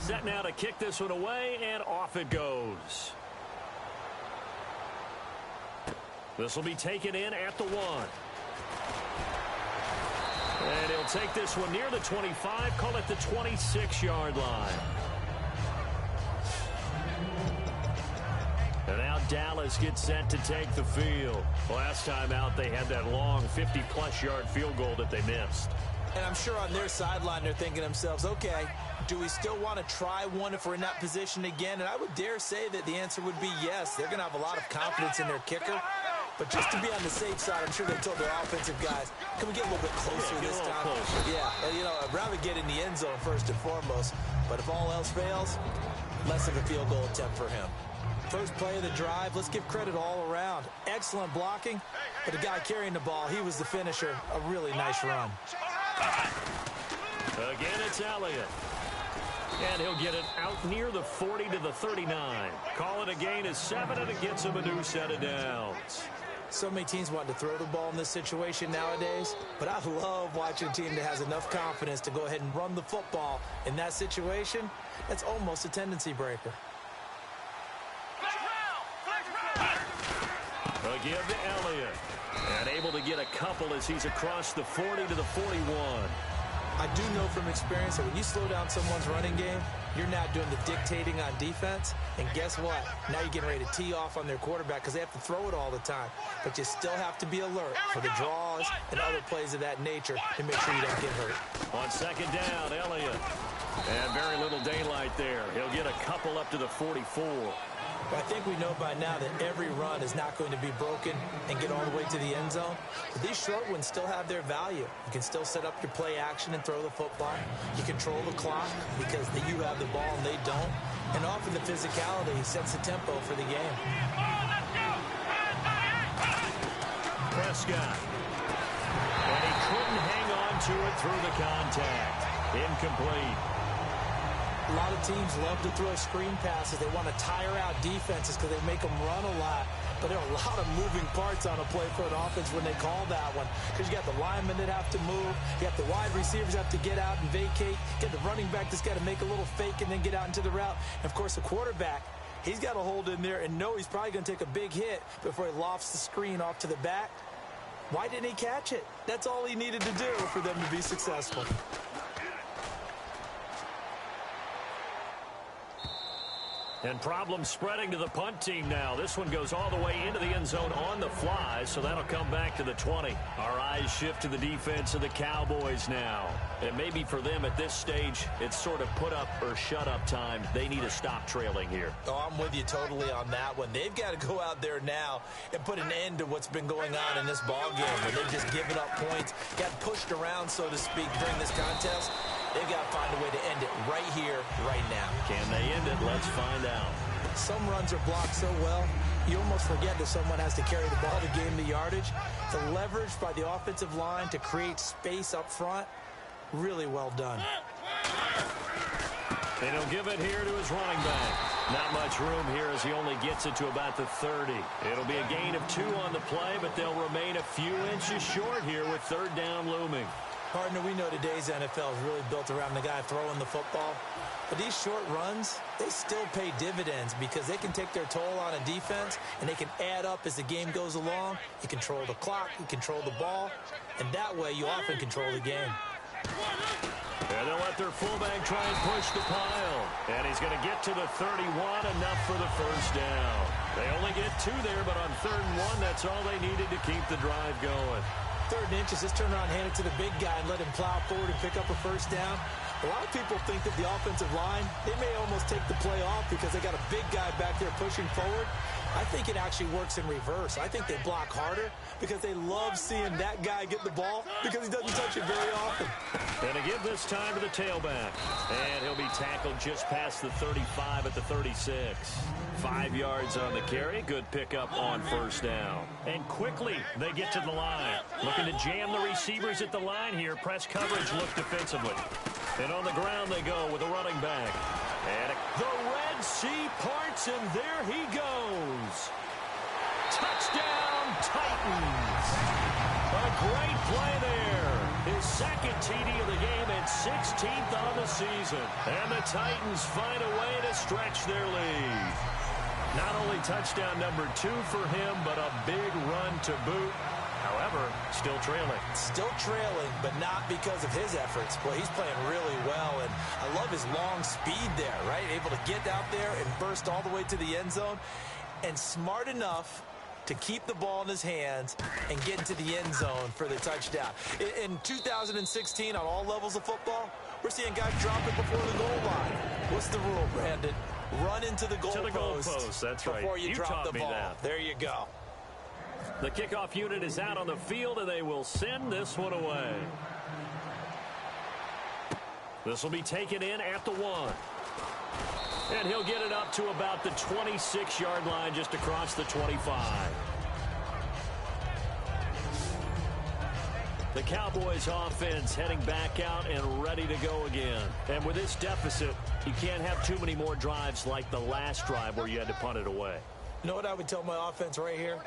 S2: Set now to kick this one away, and off it goes. This will be taken in at the 1. And he'll take this one near the 25, call it the 26-yard line. And now Dallas gets set to take the field. Last time out, they had that long 50-plus yard field goal that they missed.
S3: And I'm sure on their sideline they're thinking to themselves, okay, do we still want to try one if we're in that position again? And I would dare say that the answer would be yes. They're going to have a lot of confidence in their kicker. But just to be on the safe side, I'm sure they told their offensive guys, can we get a little bit closer this time?
S2: Closer.
S3: Yeah, you know, I'd rather get in the end zone first and foremost. But if all else fails, less of a field goal attempt for him. First play of the drive, let's give credit all around. Excellent blocking, but the guy carrying the ball, he was the finisher. A really nice run.
S2: Again, it's Elliott. And he'll get it out near the 40 to the 39. Call it a gain of 7, and it gets him a new set of downs.
S3: So many teams want to throw the ball in this situation nowadays, but I love watching a team that has enough confidence to go ahead and run the football. In that situation, that's almost a tendency breaker.
S2: A give to Elliott. And able to get a couple as he's across the 40 to the 41.
S3: I do know from experience that when you slow down someone's running game, you're now doing the dictating on defense. And guess what? Now you're getting ready to tee off on their quarterback because they have to throw it all the time. But you still have to be alert for the draws and other plays of that nature to make sure you don't get hurt.
S2: On second down, Elliott. And very little daylight there. He'll get a couple up to the 44.
S3: But I think we know by now that every run is not going to be broken and get all the way to the end zone. But these short ones still have their value. You can still set up your play action and throw the football. You control the clock because you have the ball and they don't. And often the physicality sets the tempo for the game.
S2: Prescott. And he couldn't hang on to it through the contact. Incomplete.
S3: A lot of teams love to throw screen passes. They want to tire out defenses because they make them run a lot. But there are a lot of moving parts on a play for an offense when they call that one. Because you got the linemen that have to move. You got the wide receivers have to get out and vacate. You got the running back that's got to make a little fake and then get out into the route. And, of course, the quarterback, he's got to hold in there and know he's probably going to take a big hit before he lofts the screen off to the back. Why didn't he catch it? That's all he needed to do for them to be successful.
S2: And problems spreading to the punt team now. This one goes all the way into the end zone on the fly, so that'll come back to the 20. Our eyes shift to the defense of the Cowboys now. And maybe for them at this stage, it's sort of put up or shut up time. They need to stop trailing here.
S3: Oh, I'm with you totally on that one. They've got to go out there now and put an end to what's been going on in this ball game where they've just given up points, got pushed around, so to speak, during this contest. They've got to find a way to end it right here, right now.
S2: Can they end it? Let's find out.
S3: Some runs are blocked so well, you almost forget that someone has to carry the ball to gain the yardage. The leverage by the offensive line to create space up front, really well done.
S2: And he'll give it here to his running back. Not much room here as he only gets it to about the 30. It'll be a gain of 2 on the play, but they'll remain a few inches short here with third down looming.
S3: Partner, we know today's NFL is really built around the guy throwing the football. But these short runs, they still pay dividends because they can take their toll on a defense and they can add up as the game goes along. You control the clock, you control the ball, and that way you often control the game.
S2: And they'll let their fullback try and push the pile. And he's going to get to the 31, enough for the first down. They only get 2 there, but on 3rd and 1, that's all they needed to keep the drive going.
S3: 3rd and inches, just turn around, hand it to the big guy and let him plow forward and pick up a first down. A lot of people think that the offensive line, they may almost take the play off because they got a big guy back there pushing forward. I think it actually works in reverse. I think they block harder because they love seeing that guy get the ball because he doesn't touch it very often.
S2: And to give this time to the tailback. And he'll be tackled just past the 35 at the 36. 5 yards on the carry. Good pickup on first down. And quickly they get to the line. Looking to jam the receivers at the line here. Press coverage look defensively. And on the ground they go with a running back. And the Red Sea parts, and there he goes. Touchdown, Titans. A great play there. His 2nd TD of the game and 16th on the season. And the Titans find a way to stretch their lead. Not only touchdown number 2 for him, but a big run to boot. However, still trailing.
S3: Still trailing, but not because of his efforts. Boy, he's playing really well, and I love his long speed there, right? Able to get out there and burst all the way to the end zone, and smart enough to keep the ball in his hands and get into the end zone for the touchdown. In 2016, on all levels of football, we're seeing guys drop it before the goal line. What's the rule, Brandon? Run into the goalpost.
S2: That's right.
S3: Before you drop the ball.
S2: That.
S3: There you go.
S2: The kickoff unit is out on the field, and they will send this one away. This will be taken in at the 1. And he'll get it up to about the 26-yard line, just across the 25. The Cowboys offense heading back out and ready to go again. And with this deficit, you can't have too many more drives like the last drive where you had to punt it away.
S3: You know what I would tell my offense right here?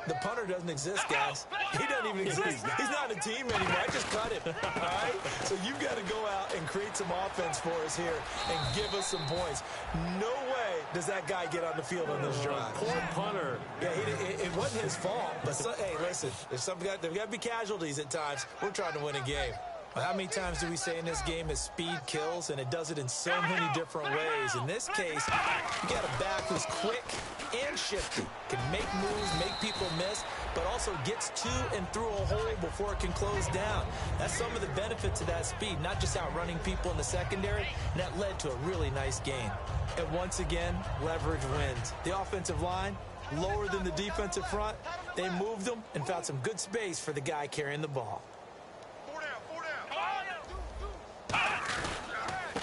S3: The punter doesn't exist, guys. He doesn't even exist. He's not a team anymore. I just cut him, all right? So you've got to go out and create some offense for us here and give us some points. No way does that guy get on the field on this drive.
S2: Poor punter.
S3: Yeah, it wasn't his fault. But, hey, listen, there's got to be casualties at times. We're trying to win a game. Well, how many times do we say in this game is speed kills, and it does it in so many different ways. In this case, you got a back who's quick and shifty, can make moves, make people miss, but also gets to and through a hole before it can close down. That's some of the benefits of that speed, not just outrunning people in the secondary, and that led to a really nice gain. And once again, leverage wins. The offensive line, lower than the defensive front, they moved them and found some good space for the guy carrying the ball.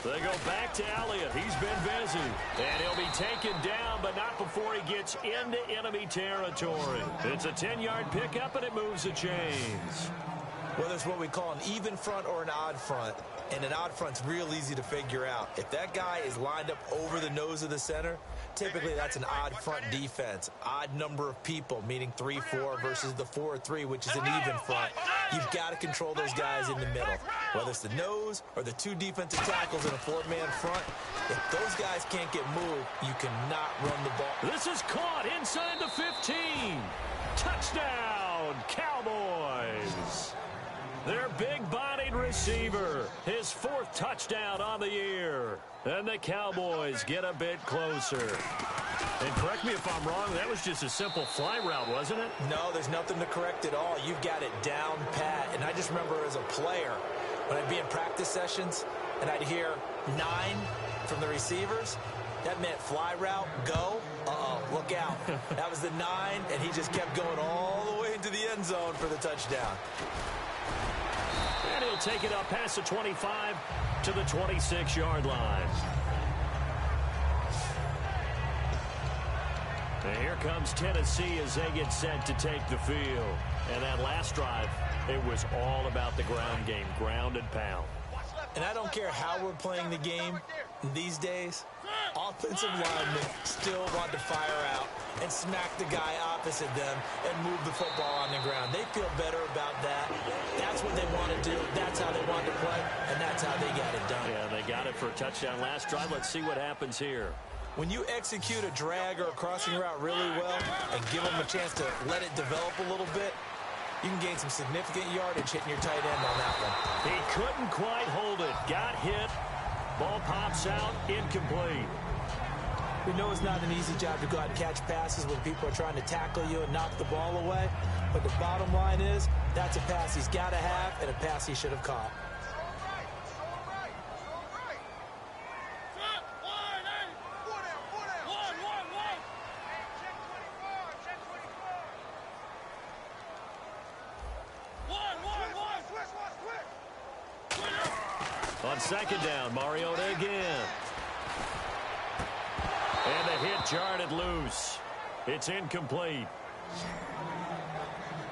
S2: They go back to Elliott. He's been busy. And he'll be taken down, but not before he gets into enemy territory. It's a 10-yard pickup, and it moves the chains.
S3: Whether it's what we call an even front or an odd front, and an odd front's real easy to figure out. If that guy is lined up over the nose of the center, typically that's an odd front defense. Odd number of people, meaning 3-4 versus the 4-3, which is an even front. You've got to control those guys in the middle. Whether it's the nose or the two defensive tackles in a four-man front, if those guys can't get moved, you cannot run the ball.
S2: This is caught inside the 15. Touchdown, Cowboys. Their big-bodied receiver, his fourth touchdown on the year. And the Cowboys get a bit closer. And correct me if I'm wrong, that was just a simple fly route, wasn't it?
S3: No, there's nothing to correct at all. You've got it down pat. And I just remember as a player, when I'd be in practice sessions, and I'd hear 9 from the receivers, that meant fly route, go. Uh-oh, look out. That was the 9, and he just kept going all the way into the end zone for the touchdown.
S2: And he'll take it up past the 25 to the 26-yard line. And here comes Tennessee as they get set to take the field. And that last drive, it was all about the ground game, ground and pound.
S3: And I don't care how we're playing the game these days, offensive linemen still want to fire out and smack the guy opposite them and move the football on the ground. They feel better about that. That's what they want to do. That's how they want to play, and that's how they got it done.
S2: Yeah, they got it for a touchdown last drive. Let's see what happens here.
S3: When you execute a drag or a crossing route really well and give them a chance to let it develop a little bit, you can gain some significant yardage hitting your tight end on that one.
S2: He couldn't quite hold it. Got hit. Ball pops out. Incomplete.
S3: We know it's not an easy job to go out and catch passes when people are trying to tackle you and knock the ball away. But the bottom line is, that's a pass he's got to have and a pass he should have caught.
S2: On second down, Mariota again. And the hit jarred it loose. It's incomplete.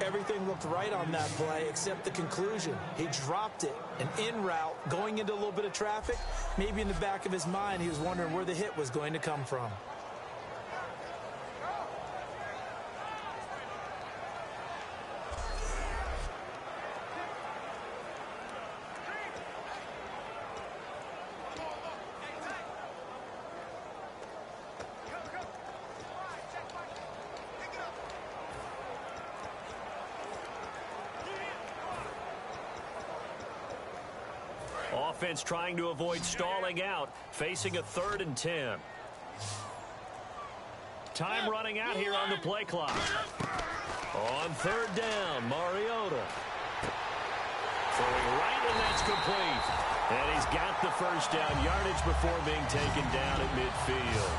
S3: Everything looked right on that play except the conclusion. He dropped it. An in route, going into a little bit of traffic. Maybe in the back of his mind, he was wondering where the hit was going to come from.
S2: Offense trying to avoid stalling out, facing a 3rd and 10. Time running out here on the play clock. On 3rd down, Mariota. Throwing right, and that's complete. And he's got the first down yardage before being taken down at midfield.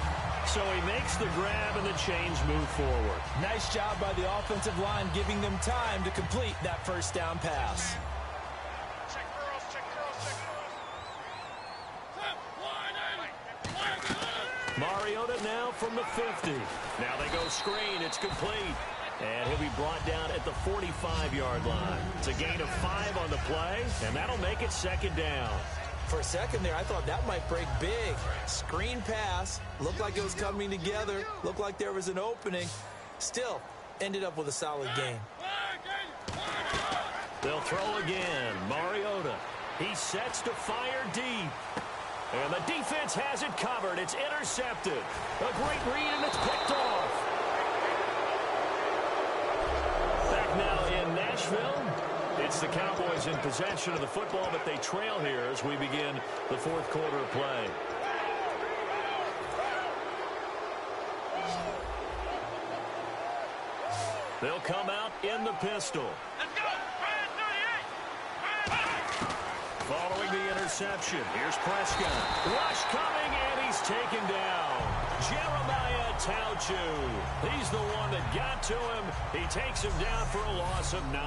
S2: So he makes the grab, and the chains move forward.
S3: Nice job by the offensive line, giving them time to complete that first down pass.
S2: Mariota now from the 50. Now they go screen. It's complete. And he'll be brought down at the 45-yard line. It's a gain of 5 on the play, and that'll make it second down.
S3: For a second there, I thought that might break big. Screen pass. Looked like it was coming together. Looked like there was an opening. Still, ended up with a solid gain.
S2: They'll throw again. Mariota. He sets to fire deep. And the defense has it covered. It's intercepted. A great read, and it's picked off. Back now in Nashville, It's the Cowboys in possession of the football, but they trail here as we begin the fourth quarter of play. They'll come out in the pistol.
S5: Let's go!
S2: Following the interception, here's Prescott. Rush coming, and he's taken down. Jeremiah Tauchu. He's the one that got to him. He takes him down for a loss of 9.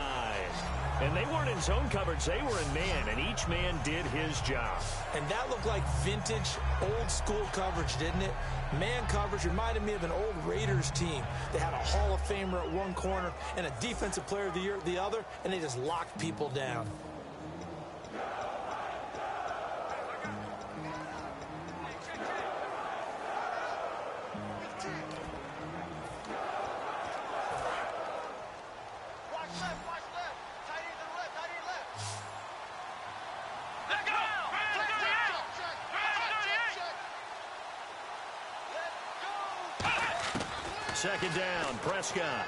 S2: And they weren't in zone coverage. They were in man, and each man did his job.
S3: And that looked like vintage, old-school coverage, didn't it? Man coverage reminded me of an old Raiders team. They had a Hall of Famer at one corner and a Defensive Player of the Year at the other, and they just locked people down.
S2: Second down, Prescott.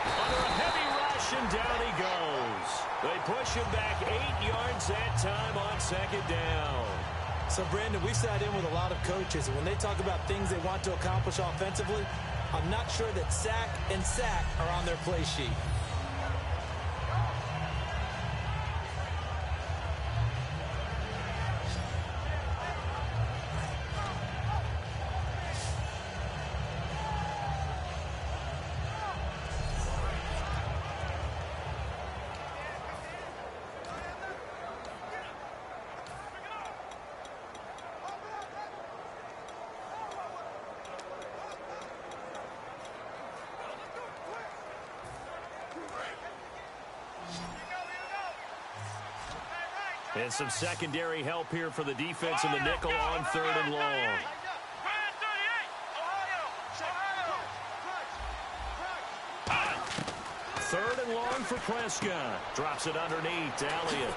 S2: Under a heavy rush, and down he goes. They push him back 8 yards that time on second down.
S3: So, Brandon, we sat in with a lot of coaches, and when they talk about things they want to accomplish offensively, I'm not sure that sack and sack are on their play sheet.
S2: And some secondary help here for the defense in the nickel on third and long. Third and long for Prescott. Drops it underneath to Elliott.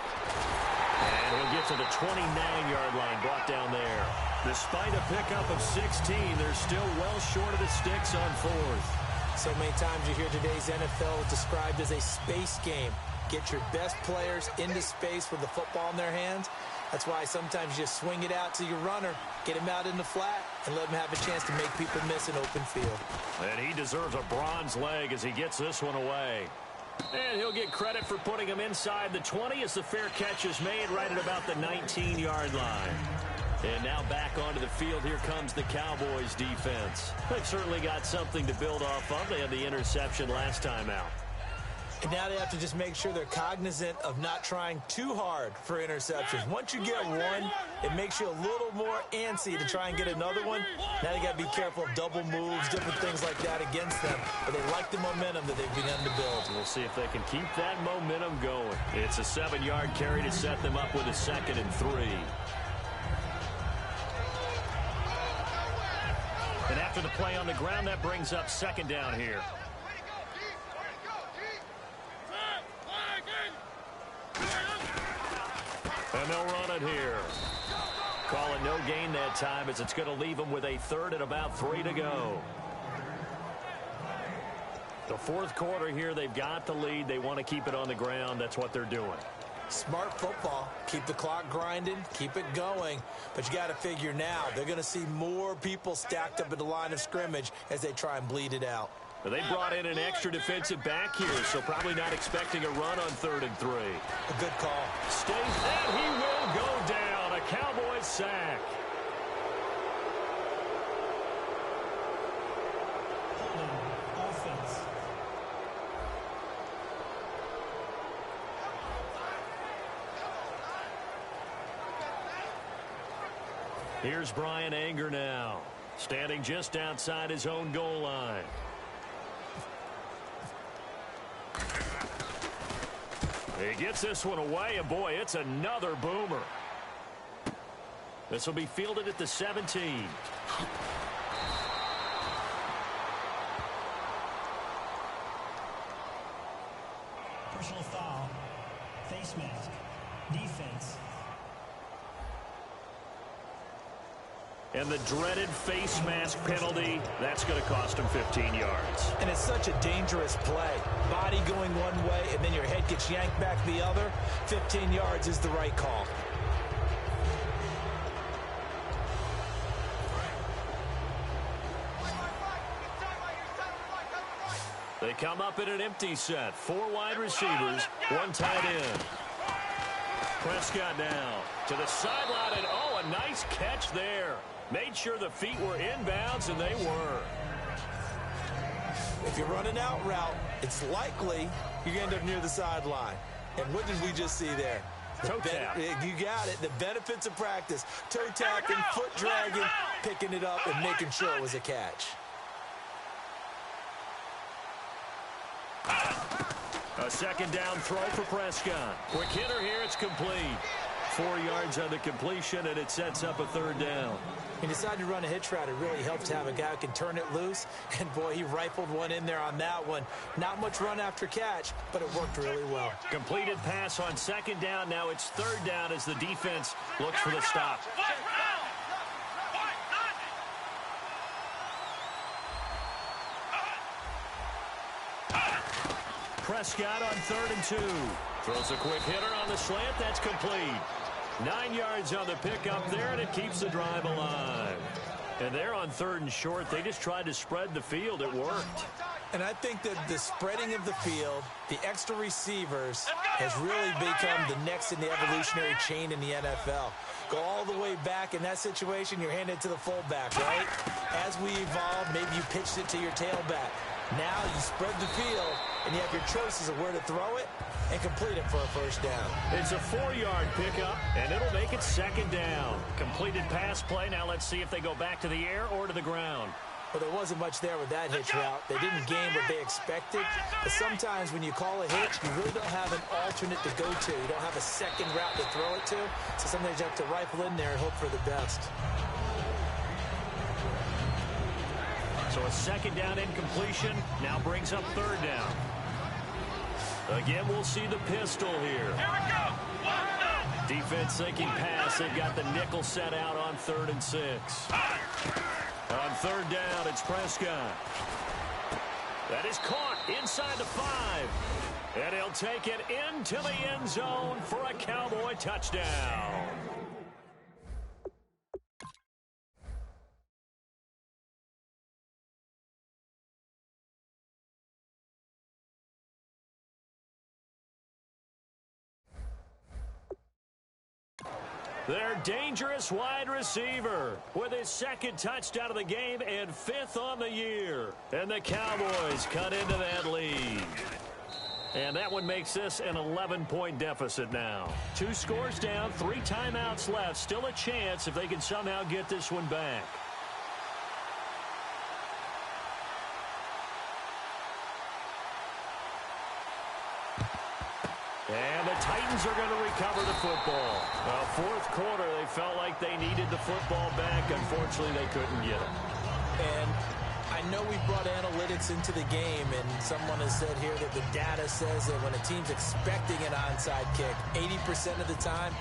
S2: And he'll get to the 29-yard line, brought down there. Despite a pickup of 16, they're still well short of the sticks on fourth.
S3: So many times you hear today's NFL described as a space game. Get your best players into space with the football in their hands. That's why sometimes you just swing it out to your runner, get him out in the flat, and let him have a chance to make people miss an open field.
S2: And he deserves a bronze leg as he gets this one away. And he'll get credit for putting him inside the 20 as the fair catch is made right at about the 19-yard line. And now back onto the field, here comes the Cowboys defense. They've certainly got something to build off of. They had the interception last time out.
S3: And now they have to just make sure they're cognizant of not trying too hard for interceptions. Once you get one, it makes you a little more antsy to try and get another one. Now they got to be careful of double moves, different things like that against them. But they like the momentum that they've begun to build.
S2: We'll see if they can keep that momentum going. It's a 7-yard carry to set them up with a 2nd and 3. And after the play on the ground, that brings up 2nd down here. And they'll run it here. Call it no gain that time as it's going to leave them with a 3rd and about 3 to go. The fourth quarter here, they've got the lead. They want to keep it on the ground. That's what they're doing.
S3: Smart football. Keep the clock grinding. Keep it going. But you got to figure now they're going to see more people stacked up at the line of scrimmage as they try and bleed it out.
S2: They brought in an extra defensive back here, so probably not expecting a run on 3rd and 3.
S3: A good call.
S2: Stays, and he will go down. A Cowboys sack.
S4: Offense.
S2: Here's Brian Anger now, standing just outside his own goal line. He gets this one away, and boy, it's another boomer. This will be fielded at the 17.
S4: Personal foul. Face mask. Defense.
S2: And the dreaded face mask penalty, that's going to cost him 15 yards.
S3: And it's such a dangerous play. Body going one way, and then your head gets yanked back the other. 15 yards is the right call.
S2: They come up in an empty set. 4 wide receivers, 1 tight end. Prescott now to the sideline, and oh, a nice catch there. Made sure the feet were inbounds, and they were.
S3: If you're running out route, it's likely you're going to end up near the sideline. And what did we just see there?
S2: Toe tap.
S3: You got it. The benefits of practice. Toe tapping, foot dragging, picking it up, and making sure it was a catch.
S2: A second down throw for Prescott. Quick hitter here, it's complete. 4 yards on the completion, and it sets up a 3rd down.
S3: He decided to run a hitch route. It really helps to have a guy who can turn it loose. And, boy, he rifled one in there on that one. Not much run after catch, but it worked really well.
S2: Completed pass on 2nd down. Now it's 3rd down as the defense looks for the stop. Prescott on 3rd and 2. Throws a quick hitter on the slant. That's complete. 9 yards on the pickup there, and it keeps the drive alive. And they're on 3rd and short. They just tried to spread the field. It worked.
S3: And I think that the spreading of the field, the extra receivers, has really become the next in the evolutionary chain in the NFL. Go all the way back in that situation, you're handed to the fullback, right? As we evolve, maybe you pitched it to your tailback. Now you spread the field, and you have your choices of where to throw it and complete it for a 1st down.
S2: It's a 4-yard pickup, and it'll make it 2nd down. Completed pass play. Now let's see if they go back to the air or to the ground.
S3: Well, there wasn't much there with that hitch route. They didn't gain what they expected. But sometimes when you call a hitch, you really don't have an alternate to go to. You don't have a second route to throw it to. So sometimes you have to rifle in there and hope for the best.
S2: So a 2nd down incompletion now brings up 3rd down. Again, we'll see the pistol here.
S5: Here we go.
S2: Defense thinking pass. They've got the nickel set out on 3rd and 6. On 3rd down, it's Prescott. That is caught inside the 5. And he'll take it into the end zone for a Cowboy touchdown. Their dangerous wide receiver with his 2nd touchdown of the game and 5th on the year. And the Cowboys cut into that lead. And that one makes this an 11-point deficit now. 2 scores down, 3 timeouts left. Still a chance if they can somehow get this one back. And the Titans are going to recover the football. Well, 4th quarter, they felt like they needed the football back. Unfortunately, they couldn't get it.
S3: And I know we brought analytics into the game, and someone has said here that the data says that when a team's expecting an onside kick, 80% of the time,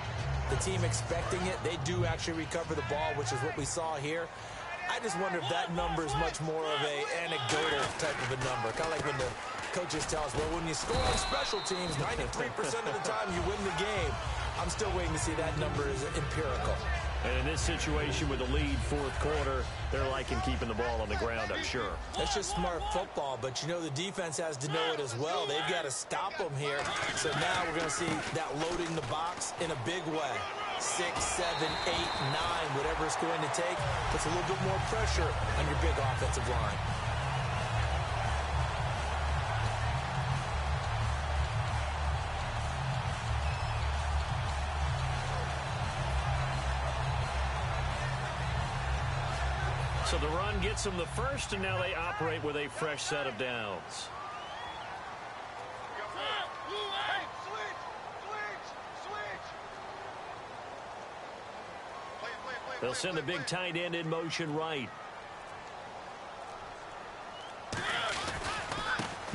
S3: the team expecting it, they do actually recover the ball, which is what we saw here. I just wonder if that number is much more of a anecdotal type of a number. Kind of like when the coaches tell us, well, when you score on special teams, 93% of the time you win the game. I'm still waiting to see that number is empirical.
S2: And in this situation with the lead 4th quarter, they're liking keeping the ball on the ground, I'm sure.
S3: That's just smart football, but you know the defense has to know it as well. They've got to stop them here. So now we're going to see that loading the box in a big way. 6, 7, 8, 9, whatever it's going to take, puts a little bit more pressure on your big offensive line.
S2: So the run gets them the 1st, and now they operate with a fresh set of downs. They'll send the big tight end in motion right.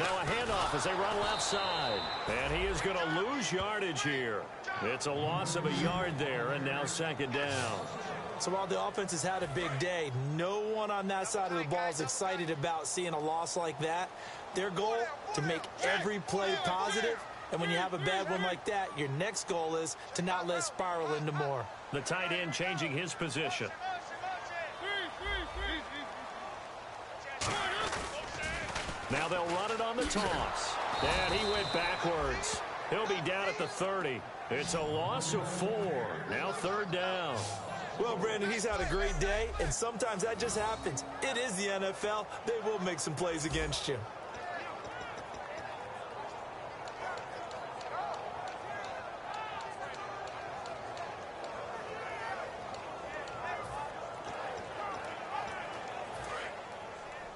S2: Now a handoff as they run left side. And he is going to lose yardage here. It's a loss of a yard there, and now second down.
S3: So while the offense has had a big day, no one on that side of the ball is excited about seeing a loss like that. Their goal, to make every play positive. And when you have a bad one like that, your next goal is to not let it spiral into more.
S2: The tight end changing his position. Now they'll run it on the toss. And he went backwards. He'll be down at the 30. It's a loss of 4. Now third down.
S3: Well, Brandon, he's had a great day, and sometimes that just happens. It is the NFL. They will make some plays against you.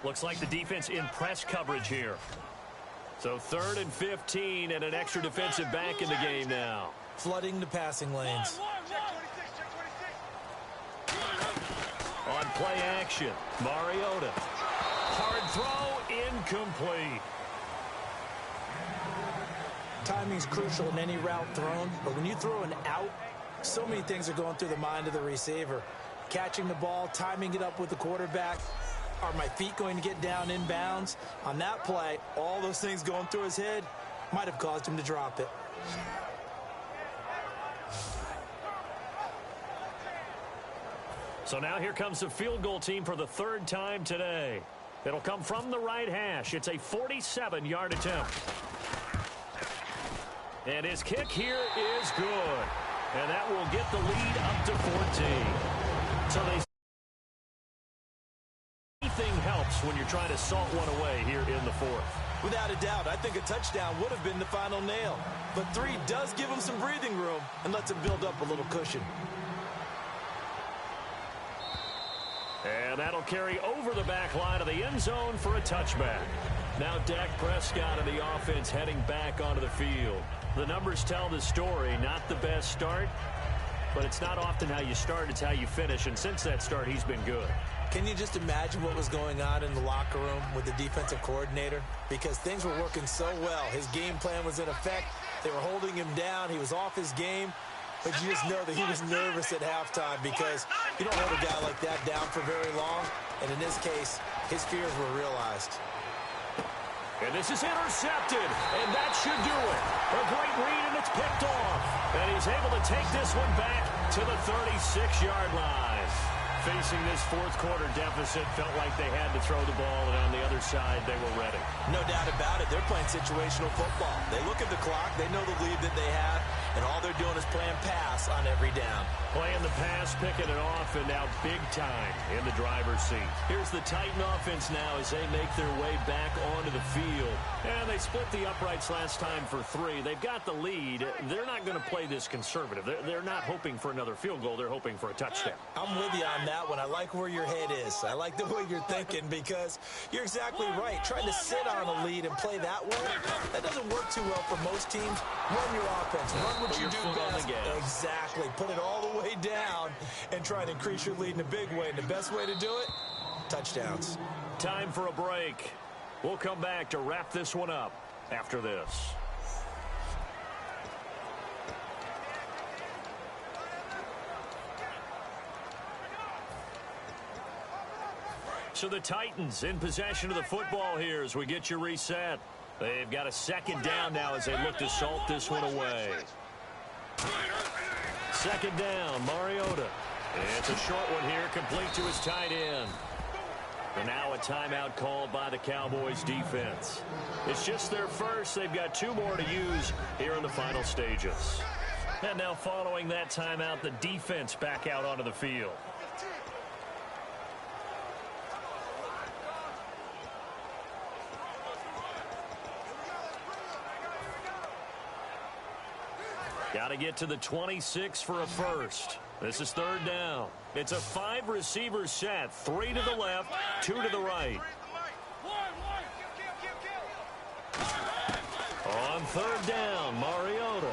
S2: Looks like the defense in press coverage here. So 3rd and 15 and an extra defensive back in the game now.
S3: Flooding the passing lanes.
S2: On play action, Mariota. Hard throw, incomplete.
S3: Timing's crucial in any route thrown, but when you throw an out, so many things are going through the mind of the receiver. Catching the ball, timing it up with the quarterback. Are my feet going to get down in bounds? On that play, all those things going through his head might have caused him to drop it.
S2: So now here comes the field goal team for the 3rd time today. It'll come from the right hash. It's a 47-yard attempt. And his kick here is good. And that will get the lead up to 14. So anything helps when you're trying to salt one away here in the 4th.
S3: Without a doubt, I think a touchdown would have been the final nail. But 3 does give him some breathing room and lets him build up a little cushion.
S2: And that'll carry over the back line of the end zone for a touchback. Now Dak Prescott and the offense heading back onto the field. The numbers tell the story. Not the best start, but it's not often how you start, it's how you finish. And since that start, he's been good.
S3: Can you just imagine what was going on in the locker room with the defensive coordinator? Because things were working so well. His game plan was in effect. They were holding him down. He was off his game. But you just know that he was nervous at halftime because you don't hold a guy like that down for very long. And in this case, his fears were realized.
S2: And this is intercepted, and that should do it. A great read, and it's picked off. And he's able to take this one back to the 36-yard line. Facing this 4th quarter deficit, felt like they had to throw the ball, and on the other side, they were ready.
S3: No doubt about it. They're playing situational football. They look at the clock. They know the lead that they have, and all they're doing is playing pass on every down.
S2: Playing the pass, picking it off, and now big time in the driver's seat. Here's the Titan offense now as they make their way back onto the field. And they split the uprights last time for 3. They've got the lead. They're not going to play this conservative. They're not hoping for another field goal. They're hoping for a touchdown.
S3: I'm with you on that one. I like where your head is. I like the way you're thinking because you're exactly right. Trying to sit on a lead and play that way, that doesn't work too well for most teams. Run your offense. Run what you do best. Exactly. Put it all the way down and try and increase your lead in a big way. And the best way to do it, touchdowns.
S2: Time for a break. We'll come back to wrap this one up after this. So the Titans in possession of the football here as we get you reset. They've got a 2nd down now as they look to salt this one away. 2nd down, Mariota. It's a short one here, complete to his tight end. And now a timeout called by the Cowboys defense. It's just their first. They've got 2 more to use here in the final stages. And now following that timeout, the defense back out onto the field. Got to get to the 26 for a first. This is 3rd down. It's a 5-receiver set. 3 to the left, 2 to the right. On 3rd down, Mariota.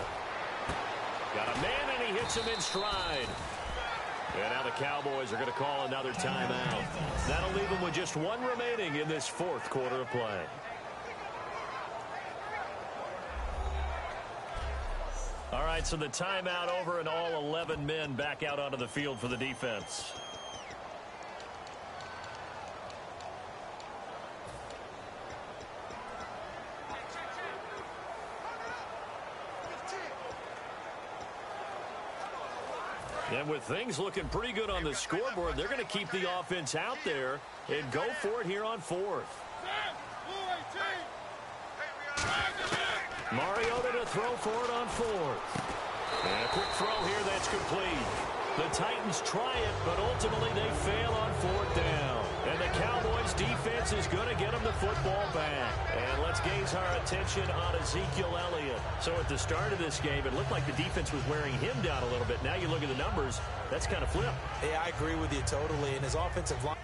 S2: Got a man, and he hits him in stride. And now the Cowboys are going to call another timeout. That'll leave them with just 1 remaining in this 4th quarter of play. right, so the timeout over and all 11 men back out onto the field for the defense. And with things looking pretty good on the scoreboard, they're going to keep the offense out there and go for it here on fourth. Mariota to throw for it on fourth. And a quick throw here that's complete. The Titans try it, but ultimately they fail on fourth down. And the Cowboys defense is going to get them the football back. And let's gaze our attention on Ezekiel Elliott. So at the start of this game, it looked like the defense was wearing him down a little bit. Now you look at the numbers, that's kind of flipped.
S3: Yeah, I agree with you totally. And his offensive line.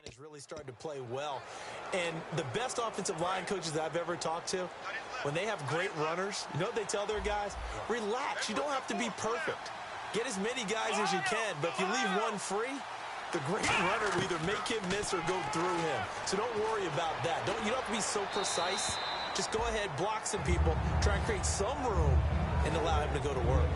S3: Has really started to play well. And the best offensive line coaches that I've ever talked to, when they have great runners, you know what they tell their guys? Relax. You don't have to be perfect. Get as many guys as you can, but if you leave one free, the great runner will either make him miss or go through him. So don't worry about that. You don't have to be so precise. Just go ahead, block some people, try and create some room, and allow him to go to work.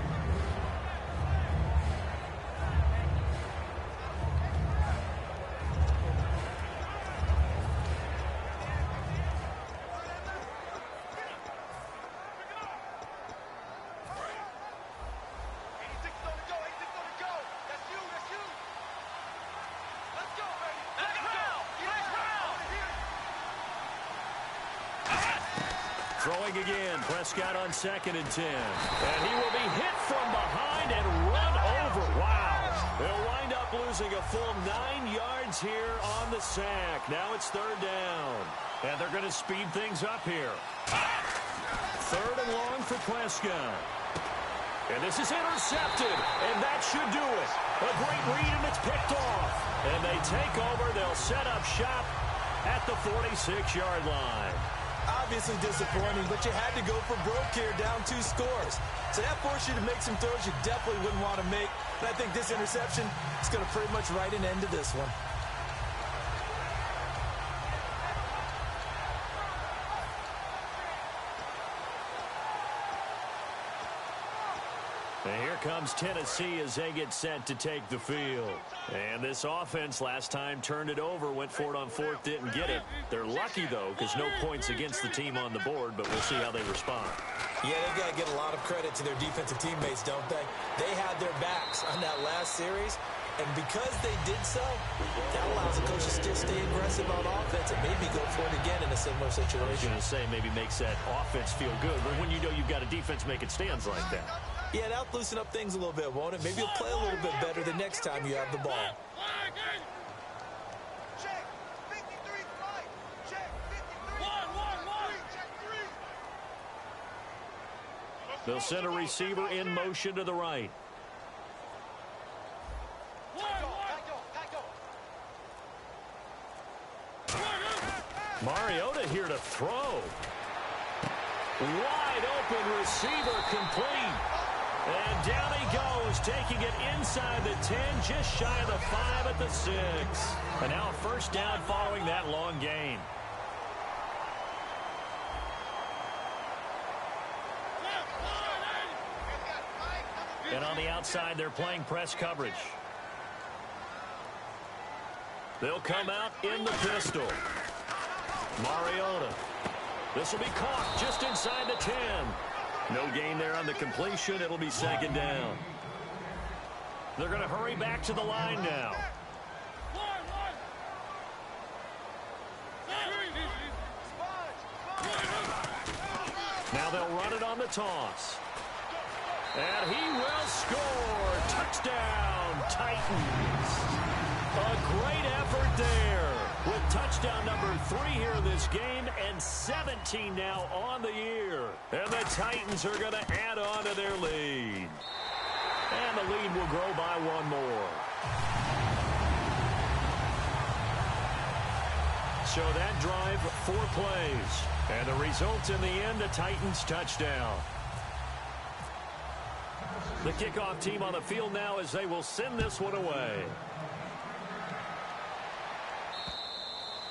S2: Throwing again, Prescott on 2nd and 10. And he will be hit from behind and run over. Wow. They'll wind up losing a full 9 yards here on the sack. Now it's 3rd down. And they're going to speed things up here. 3rd and long for Prescott. And this is intercepted. And that should do it. A great read, and it's picked off. And they take over. They'll set up shop at the 46-yard line.
S3: Obviously disappointing, but you had to go for broke here, down 2 scores. So that forced you to make some throws you definitely wouldn't want to make. And I think this interception is going to pretty much write an end to this one.
S2: And here comes Tennessee as they get set to take the field. And this offense last time turned it over, went for it on 4th, didn't get it. They're lucky, though, because no points against the team on the board, but we'll see how they respond.
S3: Yeah, they've got to get a lot of credit to their defensive teammates, don't they? They had their backs on that last series, and because they did so, that allows the coach to still stay aggressive on offense and maybe go for it again in a similar situation.
S2: I was going to say maybe makes that offense feel good, but when you know you've got a defense making stands like that.
S3: Yeah, that'll loosen up things a little bit, won't it? Maybe you'll play a little bit better the next time you have the ball.
S5: Check, 53 right. Check, 53. Check 3.
S2: They'll send a receiver in motion to the right. Mariota here to throw. Wide open receiver complete. And down he goes, taking it inside the 10, just shy of the 5 at the 6. And now a 1st down following that long gain. And on the outside, they're playing press coverage. They'll come out in the pistol. Mariota. This will be caught just inside the 10. No gain there on the completion. It'll be 2nd down. They're going to hurry back to the line now. Now they'll run it on the toss. And he will score. Touchdown, Titans. A great effort there. with touchdown number 3 here in this game and 17 now on the year. And the Titans are going to add on to their lead. And the lead will grow by 1 more. So that drive, 4 plays. And the result in the end, a Titans touchdown. The kickoff team on the field now as they will send this one away.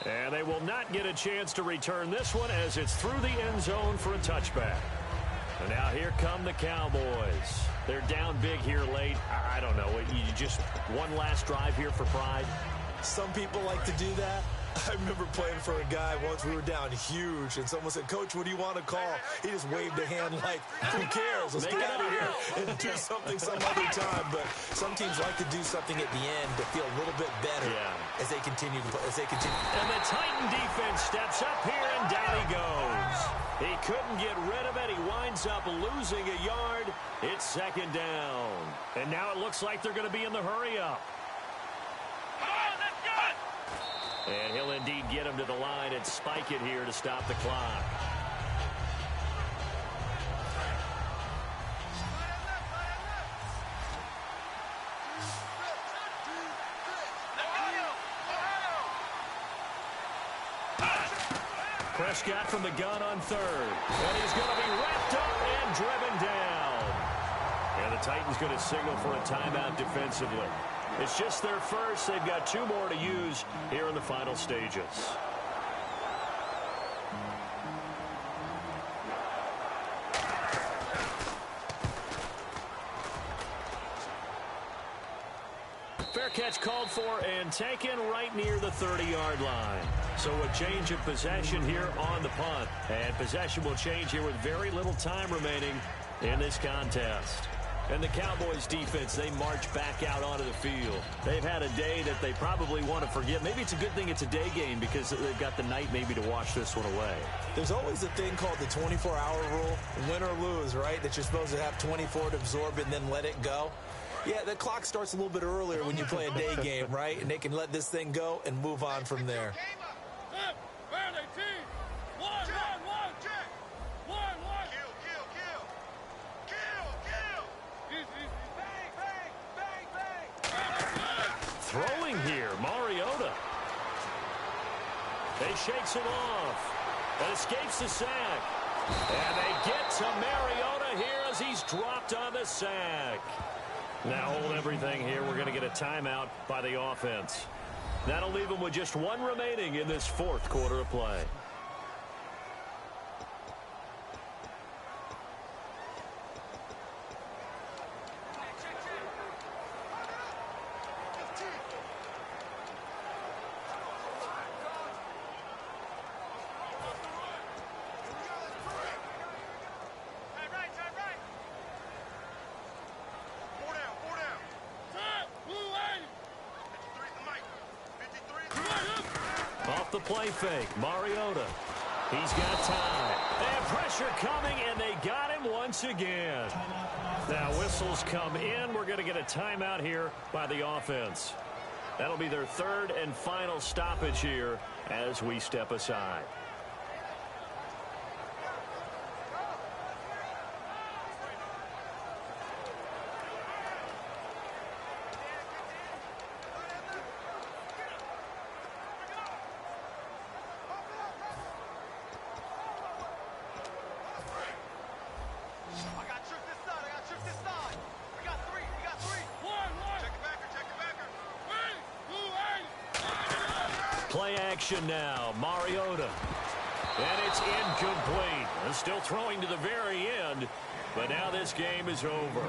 S2: And they will not get a chance to return this one as it's through the end zone for a touchback. And now here come the Cowboys. They're down big here late. I don't know. You just one last drive here for pride.
S3: Some people like to do that. I remember playing for a guy once. We were down huge, and someone said, "Coach, what do you want to call?" He just waved a hand like, "Who cares? Let's get out of here and do something some other time." But some teams like to do something at the end to feel a little bit better as they continue to play.
S2: And the Titan defense steps up here, and down he goes. He couldn't get rid of it. He winds up losing a yard. It's 2nd down. And now it looks like they're going to be in the hurry-up. And he'll indeed get him to the line and spike it here to stop the clock. Prescott from the gun on 3rd. And he's going to be wrapped up and driven down. And the Titans going to signal for a timeout defensively. It's just their first. They've got 2 more to use here in the final stages. Fair catch called for and taken right near the 30-yard line. So a change of possession here on the punt. And possession will change here with very little time remaining in this contest. And the Cowboys defense, they march back out onto the field. They've had a day that they probably want to forget. Maybe it's a good thing it's a day game because they've got the night maybe to wash this one away.
S3: There's always a thing called the 24-hour rule, win or lose, right? That you're supposed to have 24 to absorb and then let it go. Yeah, the clock starts a little bit earlier when you play a day game, right? And they can let this thing go and move on from there.
S2: Throwing here, Mariota. He shakes it off and escapes the sack. And they get to Mariota here as he's dropped on the sack. Now hold everything here. We're going to get a timeout by the offense. That'll leave them with just 1 remaining in this 4th quarter of play. The play fake, Mariota. He's got time. And pressure coming, and they got him once again. Now whistles come in. We're going to get a timeout here by the offense. That'll be their 3rd and final stoppage here as we step aside. Play action now, Mariota. And it's incomplete. Still throwing to the very end, but now this game is over.